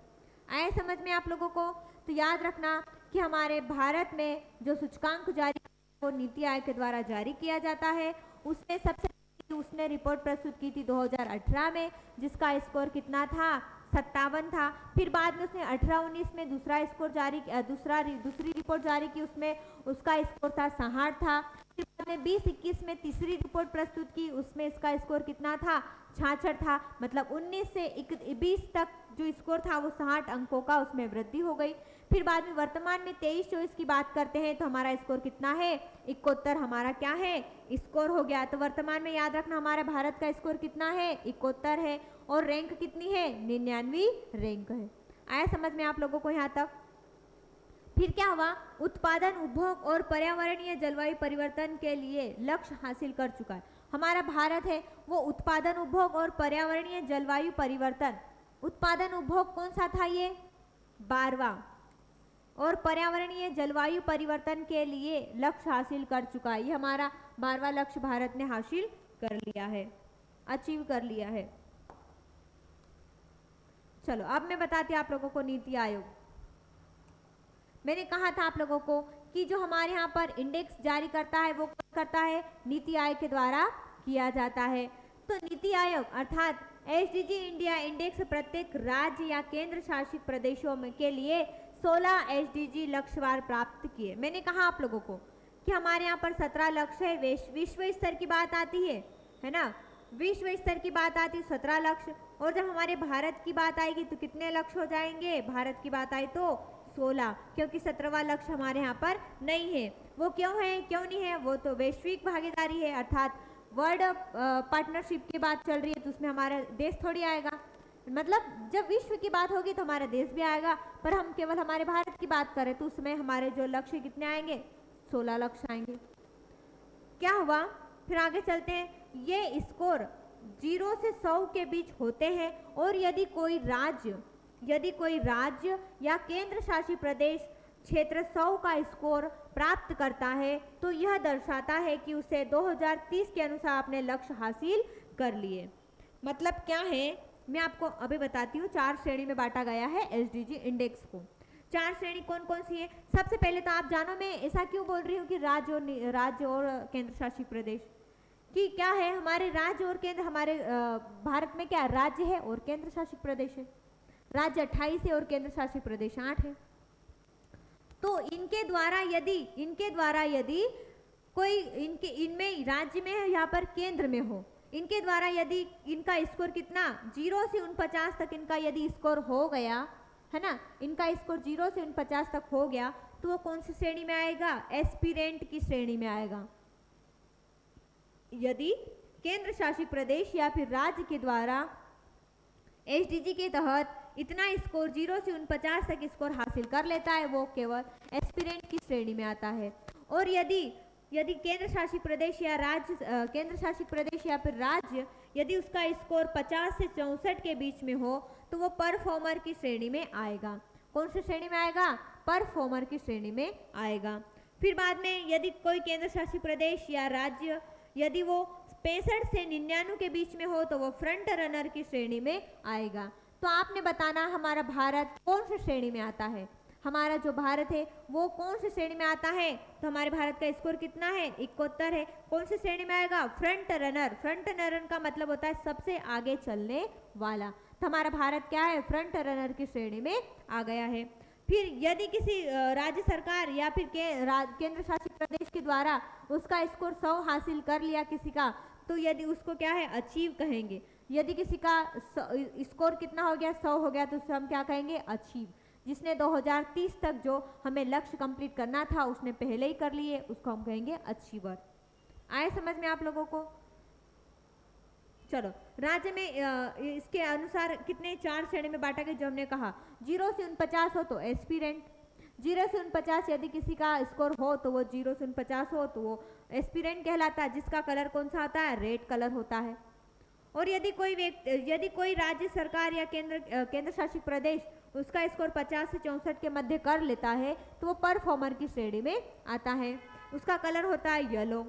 आए समझ में आप लोगों को? तो याद रखना कि हमारे भारत में जो सूचकांक जारी वो नीति आयोग के द्वारा जारी किया जाता है। उसमें सबसे उसने रिपोर्ट प्रस्तुत की थी 2018 में, जिसका स्कोर कितना था? 57 था। फिर बाद में उसने 18-19 में दूसरा स्कोर जारी दूसरी रिपोर्ट जारी की, उसमें उसका स्कोर था 66 था। फिर बाद में 20-21 में तीसरी रिपोर्ट प्रस्तुत की, उसमें इसका स्कोर कितना था? 66 था। मतलब 19 से 20 तक जो स्कोर था वो 60 अंकों का उसमें वृद्धि हो गई। फिर बाद में वर्तमान में 23-24 की बात करते हैं तो हमारा स्कोर कितना है? 71 हमारा क्या है? स्कोर हो गया। तो वर्तमान में याद रखना हमारा भारत का स्कोर कितना है? 71 है। और रैंक कितनी है? 99 रैंक है। आया समझ में आप लोगों को यहाँ तक? फिर क्या हुआ? उत्पादन, उपभोग और पर्यावरणीय जलवायु परिवर्तन के लिए लक्ष्य हासिल कर चुका है। हमारा भारत है वो उत्पादन, उपभोग और पर्यावरणीय जलवायु परिवर्तन, उत्पादन उपभोग कौन सा था? ये 12वां। और पर्यावरणीय जलवायु परिवर्तन के लिए लक्ष्य हासिल कर चुका है। ये हमारा 12वां लक्ष्य भारत ने हासिल कर लिया है, अचीव कर लिया है। चलो अब मैं बताती हूँ आप लोगों को नीति आयोग। मैंने कहा था आप लोगों को कि जो हमारे यहाँ पर इंडेक्स जारी करता है वो करता है नीति आयोग के द्वारा किया जाता है। तो नीति आयोग अर्थात एसडीजी इंडिया इंडेक्स प्रत्येक राज्य या केंद्र शासित प्रदेशों में के लिए 16 एसडीजी लक्ष्यवार प्राप्त किए। मैंने कहा आप लोगों को कि हमारे यहाँ पर 17 लक्ष्य है। विश्व स्तर की बात आती है ना? विश्व स्तर की बात आती है 17 लक्ष्य। और जब हमारे भारत की बात आएगी तो कितने लक्ष्य हो जाएंगे? भारत की बात आई तो 16, क्योंकि 17वां लक्ष्य हमारे यहाँ पर नहीं है। वो क्यों है, क्यों नहीं है? वो तो वैश्विक भागीदारी है, अर्थात वर्ल्ड पार्टनरशिप की बात चल रही है, तो उसमें हमारा देश थोड़ी आएगा। मतलब जब विश्व की बात होगी तो हमारा देश भी आएगा, पर हम केवल हमारे भारत की बात करें तो उसमें हमारे जो लक्ष्य कितने आएंगे? 16 लक्ष्य आएंगे। क्या हुआ? फिर आगे चलते हैं। ये स्कोर 0 से 100 के बीच होते हैं और यदि कोई राज्य या केंद्र शासित प्रदेश क्षेत्र 100 का स्कोर प्राप्त करता है तो यह दर्शाता है कि उसे 2030 के अनुसार अपने लक्ष्य हासिल कर लिए। मतलब क्या है मैं आपको अभी बताती हूँ। 4 श्रेणी में बांटा गया है एसडीजी इंडेक्स को। 4 श्रेणी कौन कौन सी है? सबसे पहले तो आप जानो मैं ऐसा क्यों बोल रही हूँ कि राज्य और केंद्र शासित प्रदेश, कि क्या है हमारे राज्य और केंद्र, हमारे भारत में क्या राज्य है और केंद्र शासित प्रदेश है। राज्य 28 है और केंद्र शासित प्रदेश 8 है। तो इनके द्वारा यदि कोई इनमें राज्य में है, यहाँ पर केंद्र में हो, इनके द्वारा यदि इनका स्कोर कितना 0 से 49 तक इनका यदि स्कोर हो गया है ना, इनका स्कोर 0 से 49 तक हो गया तो वो कौन सी श्रेणी में आएगा? एस्पिरेंट की श्रेणी में आएगा। यदि केंद्र शासित प्रदेश या फिर राज्य के द्वारा एसडीजी के तहत इतना स्कोर 0 से 49 तक स्कोर हासिल कर लेता है वो केवल एस्पिरेंट की श्रेणी में आता है। और यदि केंद्र शासित प्रदेश या फिर राज्य यदि उसका स्कोर 50 से 64 के बीच में हो तो वो परफॉर्मर की श्रेणी में आएगा। कौन सी श्रेणी में आएगा? परफॉर्मर की श्रेणी में आएगा। फिर बाद में यदि कोई केंद्र शासित प्रदेश या राज्य यदि वो 65 से 99 के बीच में हो तो वो फ्रंट रनर की श्रेणी में आएगा। तो आपने बताना हमारा भारत कौन सी श्रेणी में आता है? हमारा जो भारत है वो कौन सी श्रेणी में आता है, तो हमारे भारत का स्कोर कितना है, 71 है। कौन सी श्रेणी में आएगा, फ्रंट रनर। फ्रंट रनर का मतलब होता है सबसे आगे चलने वाला, तो हमारा भारत क्या है, फ्रंट रनर की श्रेणी में आ गया है। फिर यदि किसी राज्य सरकार या फिर केंद्र शासित प्रदेश के द्वारा उसका स्कोर 100 हासिल कर लिया किसी का, तो यदि उसको क्या है, अचीव कहेंगे। यदि किसी का स्कोर कितना हो गया, 100 हो गया, तो उसे हम क्या कहेंगे, अचीव। जिसने 2030 तक जो हमें लक्ष्य कंप्लीट करना था उसने पहले ही कर लिए, उसको हम कहेंगे अचीवर। आए समझ में आप लोगों को। चलो, राज्य में इसके अनुसार कितने, 4 श्रेणी में बांटा गया, जो हमने कहा 0 से 49 हो तो एस्पिरेंट, 0 से 49 यदि किसी का स्कोर हो तो वो 0 से 49 हो तो वो एस्पिरेंट कहलाता है, जिसका कलर कौन सा होता है, रेड कलर होता है। और यदि कोई राज्य सरकार या केंद्र शासित प्रदेश उसका स्कोर 50 से 64 के मध्य कर लेता है तो वो परफॉर्मर की श्रेणी में आता है, उसका कलर होता है येलो।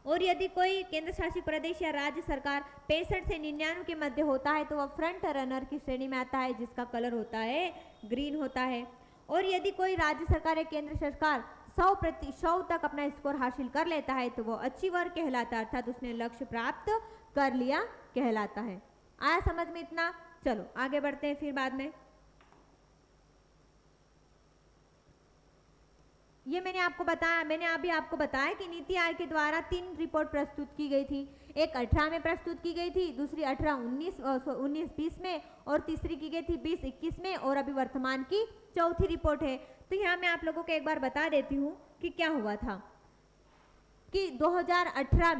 और यदि कोई केंद्र शासित प्रदेश या राज्य सरकार 65 से 99 के मध्य होता है तो वह फ्रंट रनर की श्रेणी में आता है, जिसका कलर होता है ग्रीन होता है। और यदि कोई राज्य सरकार या केंद्र सरकार 100 तक अपना स्कोर हासिल कर लेता है तो वो अचीवर कहलाता है, अर्थात उसने लक्ष्य प्राप्त कर लिया कहलाता है। आया समझ में इतना। चलो आगे बढ़ते हैं फिर बाद में। ये मैंने अभी आपको बताया कि नीति आयोग के द्वारा 3 रिपोर्ट प्रस्तुत की गई थी। एक 18 में प्रस्तुत की गई थी, दूसरी 19-20 में, और तीसरी की गई थी 20-21 में, और अभी वर्तमान की चौथी रिपोर्ट है। तो यहाँ मैं आप लोगों को एक बार बता देती हूँ कि क्या हुआ था कि 2018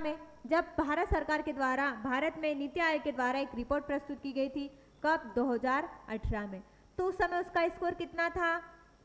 में जब भारत सरकार के द्वारा भारत में नीति आयोग के द्वारा एक रिपोर्ट प्रस्तुत की गई थी। कब, 2018 में। तो उस समय उसका स्कोर कितना था,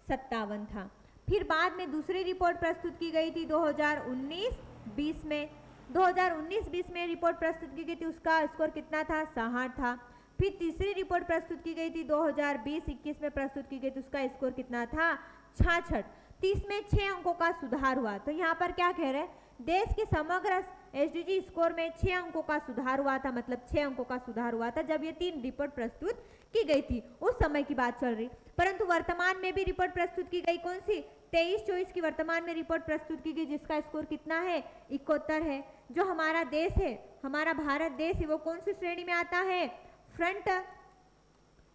57 था। फिर बाद में दूसरी रिपोर्ट प्रस्तुत की गई थी 2019-20 में। 2019-20 में रिपोर्ट प्रस्तुत की गई थी, उसका स्कोर कितना था, 60 था। फिर तीसरी रिपोर्ट प्रस्तुत की गई थी 2020-21 में प्रस्तुत की गई थी, उसका स्कोर कितना था, 66। 30 में 6 अंकों का सुधार हुआ। तो यहाँ पर क्या कह रहे हैं, देश के समग्र एसडीजी स्कोर में 6 अंकों का सुधार हुआ था, मतलब 6 अंकों का सुधार हुआ था जब ये 3 रिपोर्ट प्रस्तुत की गई थी, उस समय की बात चल रही। परंतु वर्तमान में भी रिपोर्ट प्रस्तुत की गई, कौन सी, 23-24 की वर्तमान में रिपोर्ट प्रस्तुत की गई, जिसका स्कोर कितना है, 71 है। जो हमारा देश है, हमारा भारत देश है, वो कौन सी श्रेणी में आता है, फ्रंट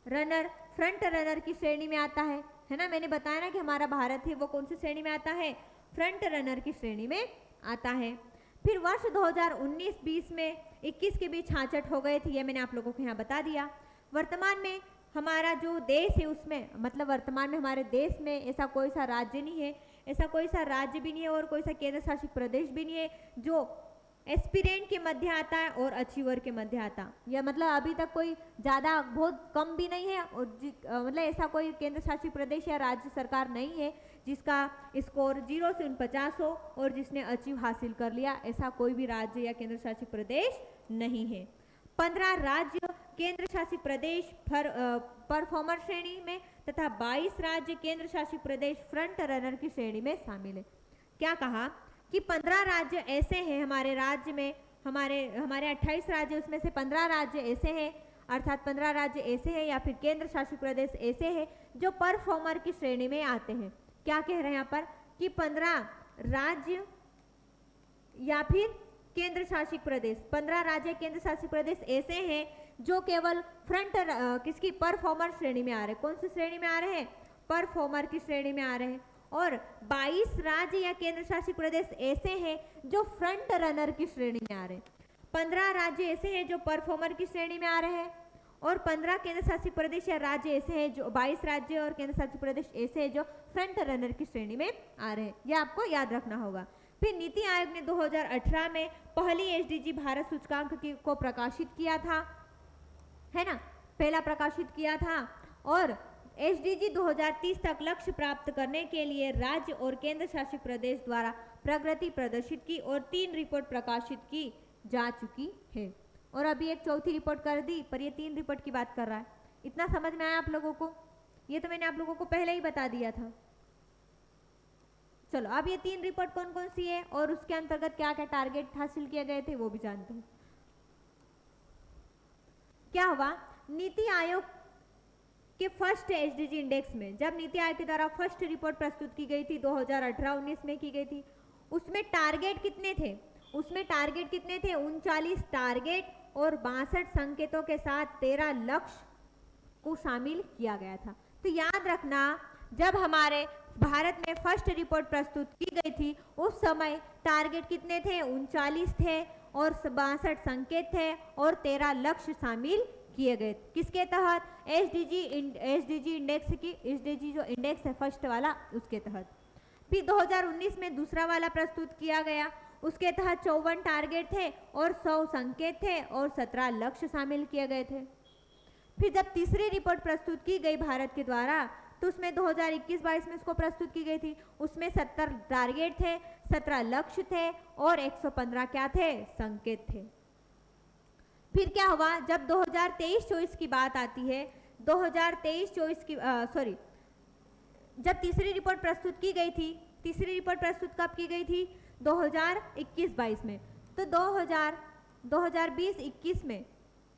रनर की श्रेणी में आता है ना। मैंने बताया ना कि हमारा भारत है वो कौन सी श्रेणी में आता है, फ्रंट रनर की श्रेणी में आता है। फिर वर्ष 2019-20 में 21 के बीच 66 हो गए थे, ये मैंने आप लोगों को यहाँ बता दिया। वर्तमान में हमारा जो देश है उसमें, मतलब वर्तमान में हमारे देश में ऐसा कोई सा राज्य नहीं है, ऐसा कोई सा राज्य भी नहीं है और कोई सा केंद्र शासित प्रदेश भी नहीं है जो एस्पिरेंट के मध्य आता है और अचीवर के मध्य आता। या मतलब अभी तक कोई ज़्यादा बहुत कम भी नहीं है और मतलब ऐसा कोई केंद्र शासित प्रदेश या राज्य सरकार नहीं है जिसका स्कोर 0 से 49 हो और जिसने अचीव हासिल कर लिया, ऐसा कोई भी राज्य या केंद्र शासित प्रदेश नहीं है। 15 राज्य केंद्र शासित प्रदेश परफॉर्मर श्रेणी में तथा 22 राज्य केंद्र शासित प्रदेश फ्रंट रनर की श्रेणी में शामिल है। क्या कहा कि 15 राज्य ऐसे हैं हमारे राज्य में, हमारे 28 राज्य, उसमें से 15 राज्य ऐसे हैं, अर्थात 15 राज्य ऐसे हैं या फिर केंद्र शासित प्रदेश ऐसे हैं जो परफॉर्मर की श्रेणी में आते हैं। क्या कह रहे हैं यहाँ पर कि 15 राज्य या फिर केंद्र शासित प्रदेश, 15 राज्य केंद्र शासित प्रदेश ऐसे हैं जो केवल किसकी, परफॉर्मर श्रेणी में आ रहे हैं। कौन सी श्रेणी में आ रहे हैं, परफॉर्मर की श्रेणी में आ रहे हैं। और 22 राज्य या केंद्र शासित प्रदेश ऐसे हैं जो फ्रंट रनर की श्रेणी में आ रहे हैं। 15 राज्य ऐसे हैं जो परफॉर्मर की श्रेणी में आ रहे हैं और 15 केंद्र शासित प्रदेश या राज्य ऐसे हैं जो 22 राज्य और केंद्र शासित प्रदेश ऐसे हैं जो फ्रंट रनर की श्रेणी में आ रहे हैं। यह आपको याद रखना होगा। फिर नीति आयोग ने 2018 में पहली एसडीजी भारत सूचकांक को प्रकाशित किया था, है ना, पहला प्रकाशित किया था। और एसडीजी 2030 तक लक्ष्य प्राप्त करने के लिए राज्य और केंद्र शासित प्रदेश द्वारा प्रगति प्रदर्शित की और 3 रिपोर्ट प्रकाशित की जा चुकी है। और अभी एक चौथी रिपोर्ट कर दी, पर ये 3 रिपोर्ट की बात कर रहा है। इतना समझ में आया आप लोगों को? ये तो मैंने आप लोगों को पहले ही बता दिया था। चलो अब ये 3 रिपोर्ट कौन कौन सी है और उसके अंतर्गत क्या क्या टारगेट हासिल किए गए थे वो भी जानते हैं। क्या हुआ, नीति आयोग कि फर्स्ट एसडीजी इंडेक्स में जब नीति आयोग के द्वारा फर्स्ट रिपोर्ट प्रस्तुत की गई थी 2018-19 में की गई थी, उसमें टारगेट कितने थे? उसमें टारगेट कितने थे? 39 टारगेट और 62 संकेतों के साथ 13 लक्ष्य को शामिल किया गया था। तो याद रखना, जब हमारे भारत में फर्स्ट रिपोर्ट प्रस्तुत की गई थी उस समय टारगेट कितने थे? 39 थे और 62 संकेत थे और 13 लक्ष्य शामिल किए गए। किसके तहत? एसडीजी इंडेक्स की, एसडीजी जो इंडेक्स है फर्स्ट वाला, उसके तहत। फिर 2019 में दूसरा वाला प्रस्तुत किया गया, उसके तहत 54 टारगेट थे और 100 संकेत थे और 17 लक्ष्य शामिल किए गए थे। फिर जब तीसरी रिपोर्ट प्रस्तुत की गई भारत के द्वारा, तो उसमें 2021-22 में इसको प्रस्तुत की गई थी, उसमें 70 टारगेट थे, 17 लक्ष्य थे और 115 क्या थे? संकेत थे। फिर क्या हुआ? जब 2023-24 की बात आती है, 2023-24 की जब तीसरी रिपोर्ट प्रस्तुत की गई थी, तीसरी रिपोर्ट प्रस्तुत कब की गई थी? 2021-22 में। तो 2020-21 में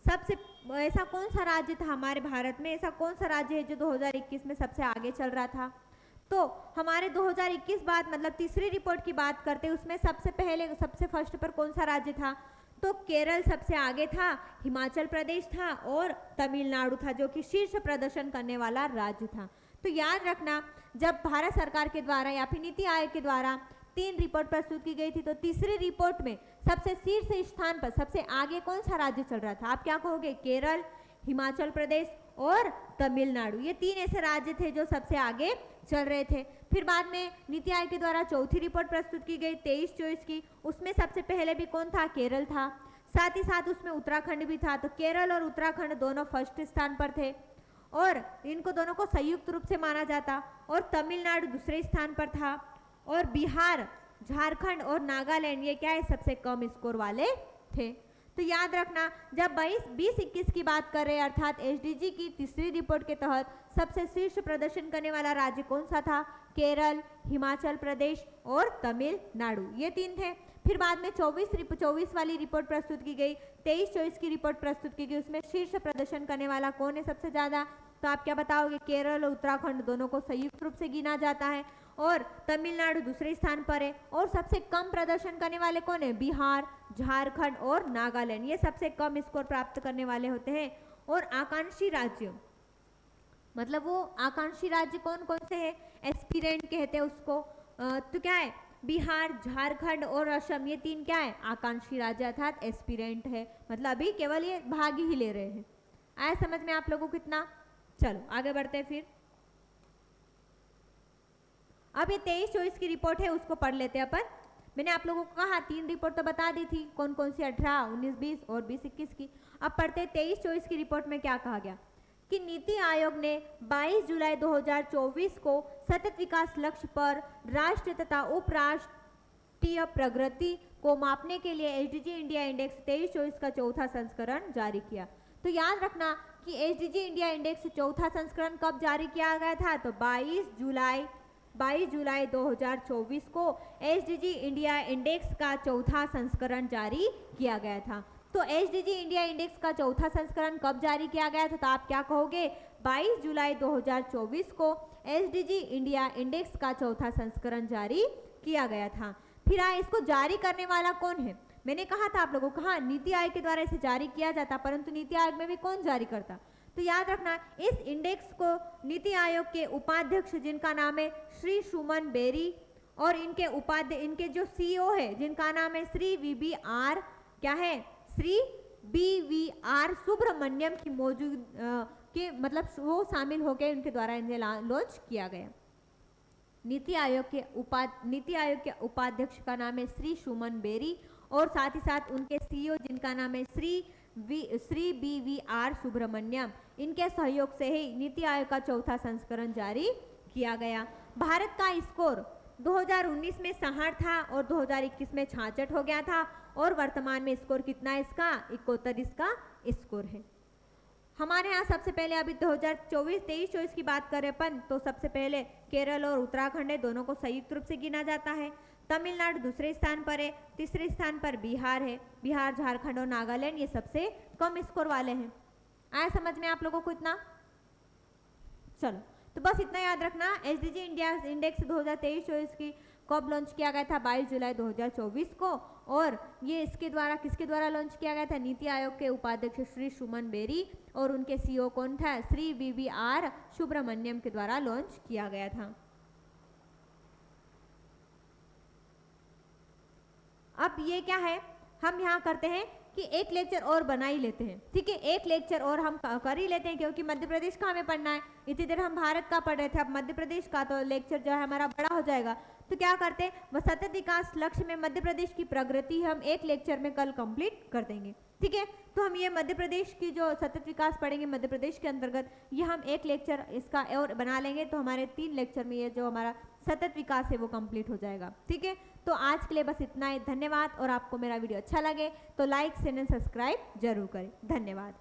सबसे ऐसा कौन सा राज्य था हमारे भारत में, ऐसा कौन सा राज्य है जो 2021 में सबसे आगे चल रहा था? तो हमारे 2021 बाद मतलब तीसरी रिपोर्ट की बात करते हैं, उसमें सबसे पहले सबसे फर्स्ट पर कौन सा राज्य था? तो केरल सबसे आगे था, हिमाचल प्रदेश था और तमिलनाडु था, जो कि शीर्ष प्रदर्शन करने वाला राज्य था। तो याद रखना, जब भारत सरकार के द्वारा या फिर नीति आयोग के द्वारा 3 रिपोर्ट प्रस्तुत की गई थी, तो तीसरी रिपोर्ट में सबसे शीर्ष स्थान पर सबसे आगे कौन सा राज्य चल रहा था? आप क्या कहोगे? केरल, हिमाचल प्रदेश और तमिलनाडु, ये 3 ऐसे राज्य थे जो सबसे आगे चल रहे थे। फिर बाद में नीति आयोग के द्वारा चौथी रिपोर्ट प्रस्तुत की गई 23-24 की, उसमें सबसे पहले भी कौन था? केरल था। साथ ही साथ उसमें उत्तराखंड भी था। तो केरल और उत्तराखंड दोनों फर्स्ट स्थान पर थे और इनको दोनों को संयुक्त रूप से माना जाता, और तमिलनाडु दूसरे स्थान पर था, और बिहार, झारखंड और नागालैंड ये क्या है? सबसे कम स्कोर वाले थे। तो याद रखना, जब 2021 की बात कर रहे हैं, अर्थात एसडीजी की तीसरी रिपोर्ट के तहत सबसे शीर्ष प्रदर्शन करने वाला राज्य कौन सा था? केरल, हिमाचल प्रदेश और तमिलनाडु, ये 3 थे। फिर बाद में 24 वाली रिपोर्ट प्रस्तुत की गई, 23-24 की रिपोर्ट प्रस्तुत की गई, उसमें शीर्ष प्रदर्शन करने वाला कौन है सबसे ज़्यादा? तो आप क्या बताओगे? केरल और उत्तराखंड दोनों को संयुक्त रूप से गिना जाता है, और तमिलनाडु दूसरे स्थान पर है। और सबसे कम प्रदर्शन करने वाले कौन है? बिहार, झारखंड और नागालैंड, ये सबसे कम स्कोर प्राप्त करने वाले होते हैं। और आकांक्षी राज्य, मतलब वो आकांक्षी राज्य कौन कौन से हैं? एस्पिरेंट कहते हैं उसको। तो क्या है? बिहार, झारखंड और असम, ये 3 क्या है? आकांक्षी राज्य अर्थात एस्पिरेंट है, मतलब अभी केवल ये भाग ही ले रहे हैं। आया समझ में आप लोगों को कितना? चलो आगे बढ़ते हैं। फिर अब ये 23-24 की रिपोर्ट है, उसको पढ़ लेते हैं अपन। मैंने आप लोगों को कहा 3 रिपोर्ट तो बता दी थी, कौन कौन सी? 18, 19, 20 और 20-21 की। अब पढ़ते हैं 23-24 की रिपोर्ट में क्या कहा गया कि नीति आयोग ने 22 जुलाई 2024 को सतत विकास लक्ष्य पर राष्ट्रीय तथा उपराष्ट्रीय प्रगति को मापने के लिए एसडीजी इंडिया इंडेक्स 23-24 का चौथा संस्करण जारी किया। तो याद रखना कि एसडीजी इंडिया इंडेक्स चौथा संस्करण कब जारी किया गया था? तो 22 जुलाई 2024 को एसडीजी इंडिया इंडेक्स का चौथा संस्करण जारी किया गया था। तो एसडीजी इंडिया इंडेक्स का चौथा संस्करण कब जारी किया गया था? तो आप क्या कहोगे? 22 जुलाई 2024 को एसडीजी इंडिया इंडेक्स का चौथा संस्करण जारी किया गया था। फिर इसको जारी करने वाला कौन है? मैंने कहा था आप लोगों को, हाँ, नीति आयोग के द्वारा इसे जारी किया जाता, परंतु नीति आयोग में भी कौन जारी करता? तो याद रखना, इस इंडेक्स को नीति आयोग के उपाध्यक्ष, जिनका नाम है श्री सुमन बेरी, और इनके जो सीईओ है जिनका नाम है श्री वीवीआर, क्या है? श्री बीवीआर सुब्रमण्यम की मौजूद के मतलब वो शामिल हो गए, उनके द्वारा इन्हें लॉन्च किया गया। नीति आयोग के उपाध्यक्ष का नाम है श्री सुमन बेरी, और साथ ही साथ उनके सीईओ जिनका नाम है श्री बीवीआर सुब्रमण्यम, इनके सहयोग से ही नीति आयोग का चौथा संस्करण जारी किया गया। भारत का स्कोर 2019 में 66 था और 2021 में 66 हो गया था, और वर्तमान में स्कोर कितना है इसका? 71 इसका स्कोर है। हमारे यहाँ सबसे पहले अभी 2023-24 की बात करें अपन, तो सबसे पहले केरल और उत्तराखंड है, दोनों को संयुक्त रूप से गिना जाता है। तमिलनाडु दूसरे स्थान पर है, तीसरे स्थान पर बिहार है। बिहार, झारखंड और नागालैंड ये सबसे कम स्कोर वाले हैं। आया समझ में आप लोगों को इतना? चलो, तो बस इतना याद रखना, एसडीजी इंडिया इंडेक्स 2023-24 की कब लॉन्च किया गया था? 22 जुलाई 2024 को। और ये इसके द्वारा किसके द्वारा लॉन्च किया गया था? नीति आयोग के उपाध्यक्ष श्री सुमन बेरी और उनके सीईओ कौन था? श्री वीवीआर सुब्रमण्यम के द्वारा लॉन्च किया गया था। अब ये क्या है, हम यहाँ करते हैं कि एक लेक्चर और बना ही लेते हैं, ठीक है, एक लेक्चर और हम कर ही लेते हैं, क्योंकि मध्य प्रदेश का हमें पढ़ना है। इतनी देर हम भारत का पढ़ रहे थे, अब मध्य प्रदेश का, तो लेक्चर जो है हमारा बड़ा हो जाएगा। तो क्या करते हैं, वह सतत विकास लक्ष्य में मध्य प्रदेश की प्रगति हम एक लेक्चर में कल कंप्लीट कर देंगे, ठीक है। तो हम ये मध्य प्रदेश की जो सतत विकास पढ़ेंगे मध्य प्रदेश के अंतर्गत, ये हम एक लेक्चर इसका और बना लेंगे, तो हमारे 3 लेक्चर में ये जो हमारा सतत विकास है वो कंप्लीट हो जाएगा, ठीक है। तो आज के लिए बस इतना ही, धन्यवाद। और आपको मेरा वीडियो अच्छा लगे तो लाइक शेयर एंड सब्सक्राइब जरूर करें, धन्यवाद।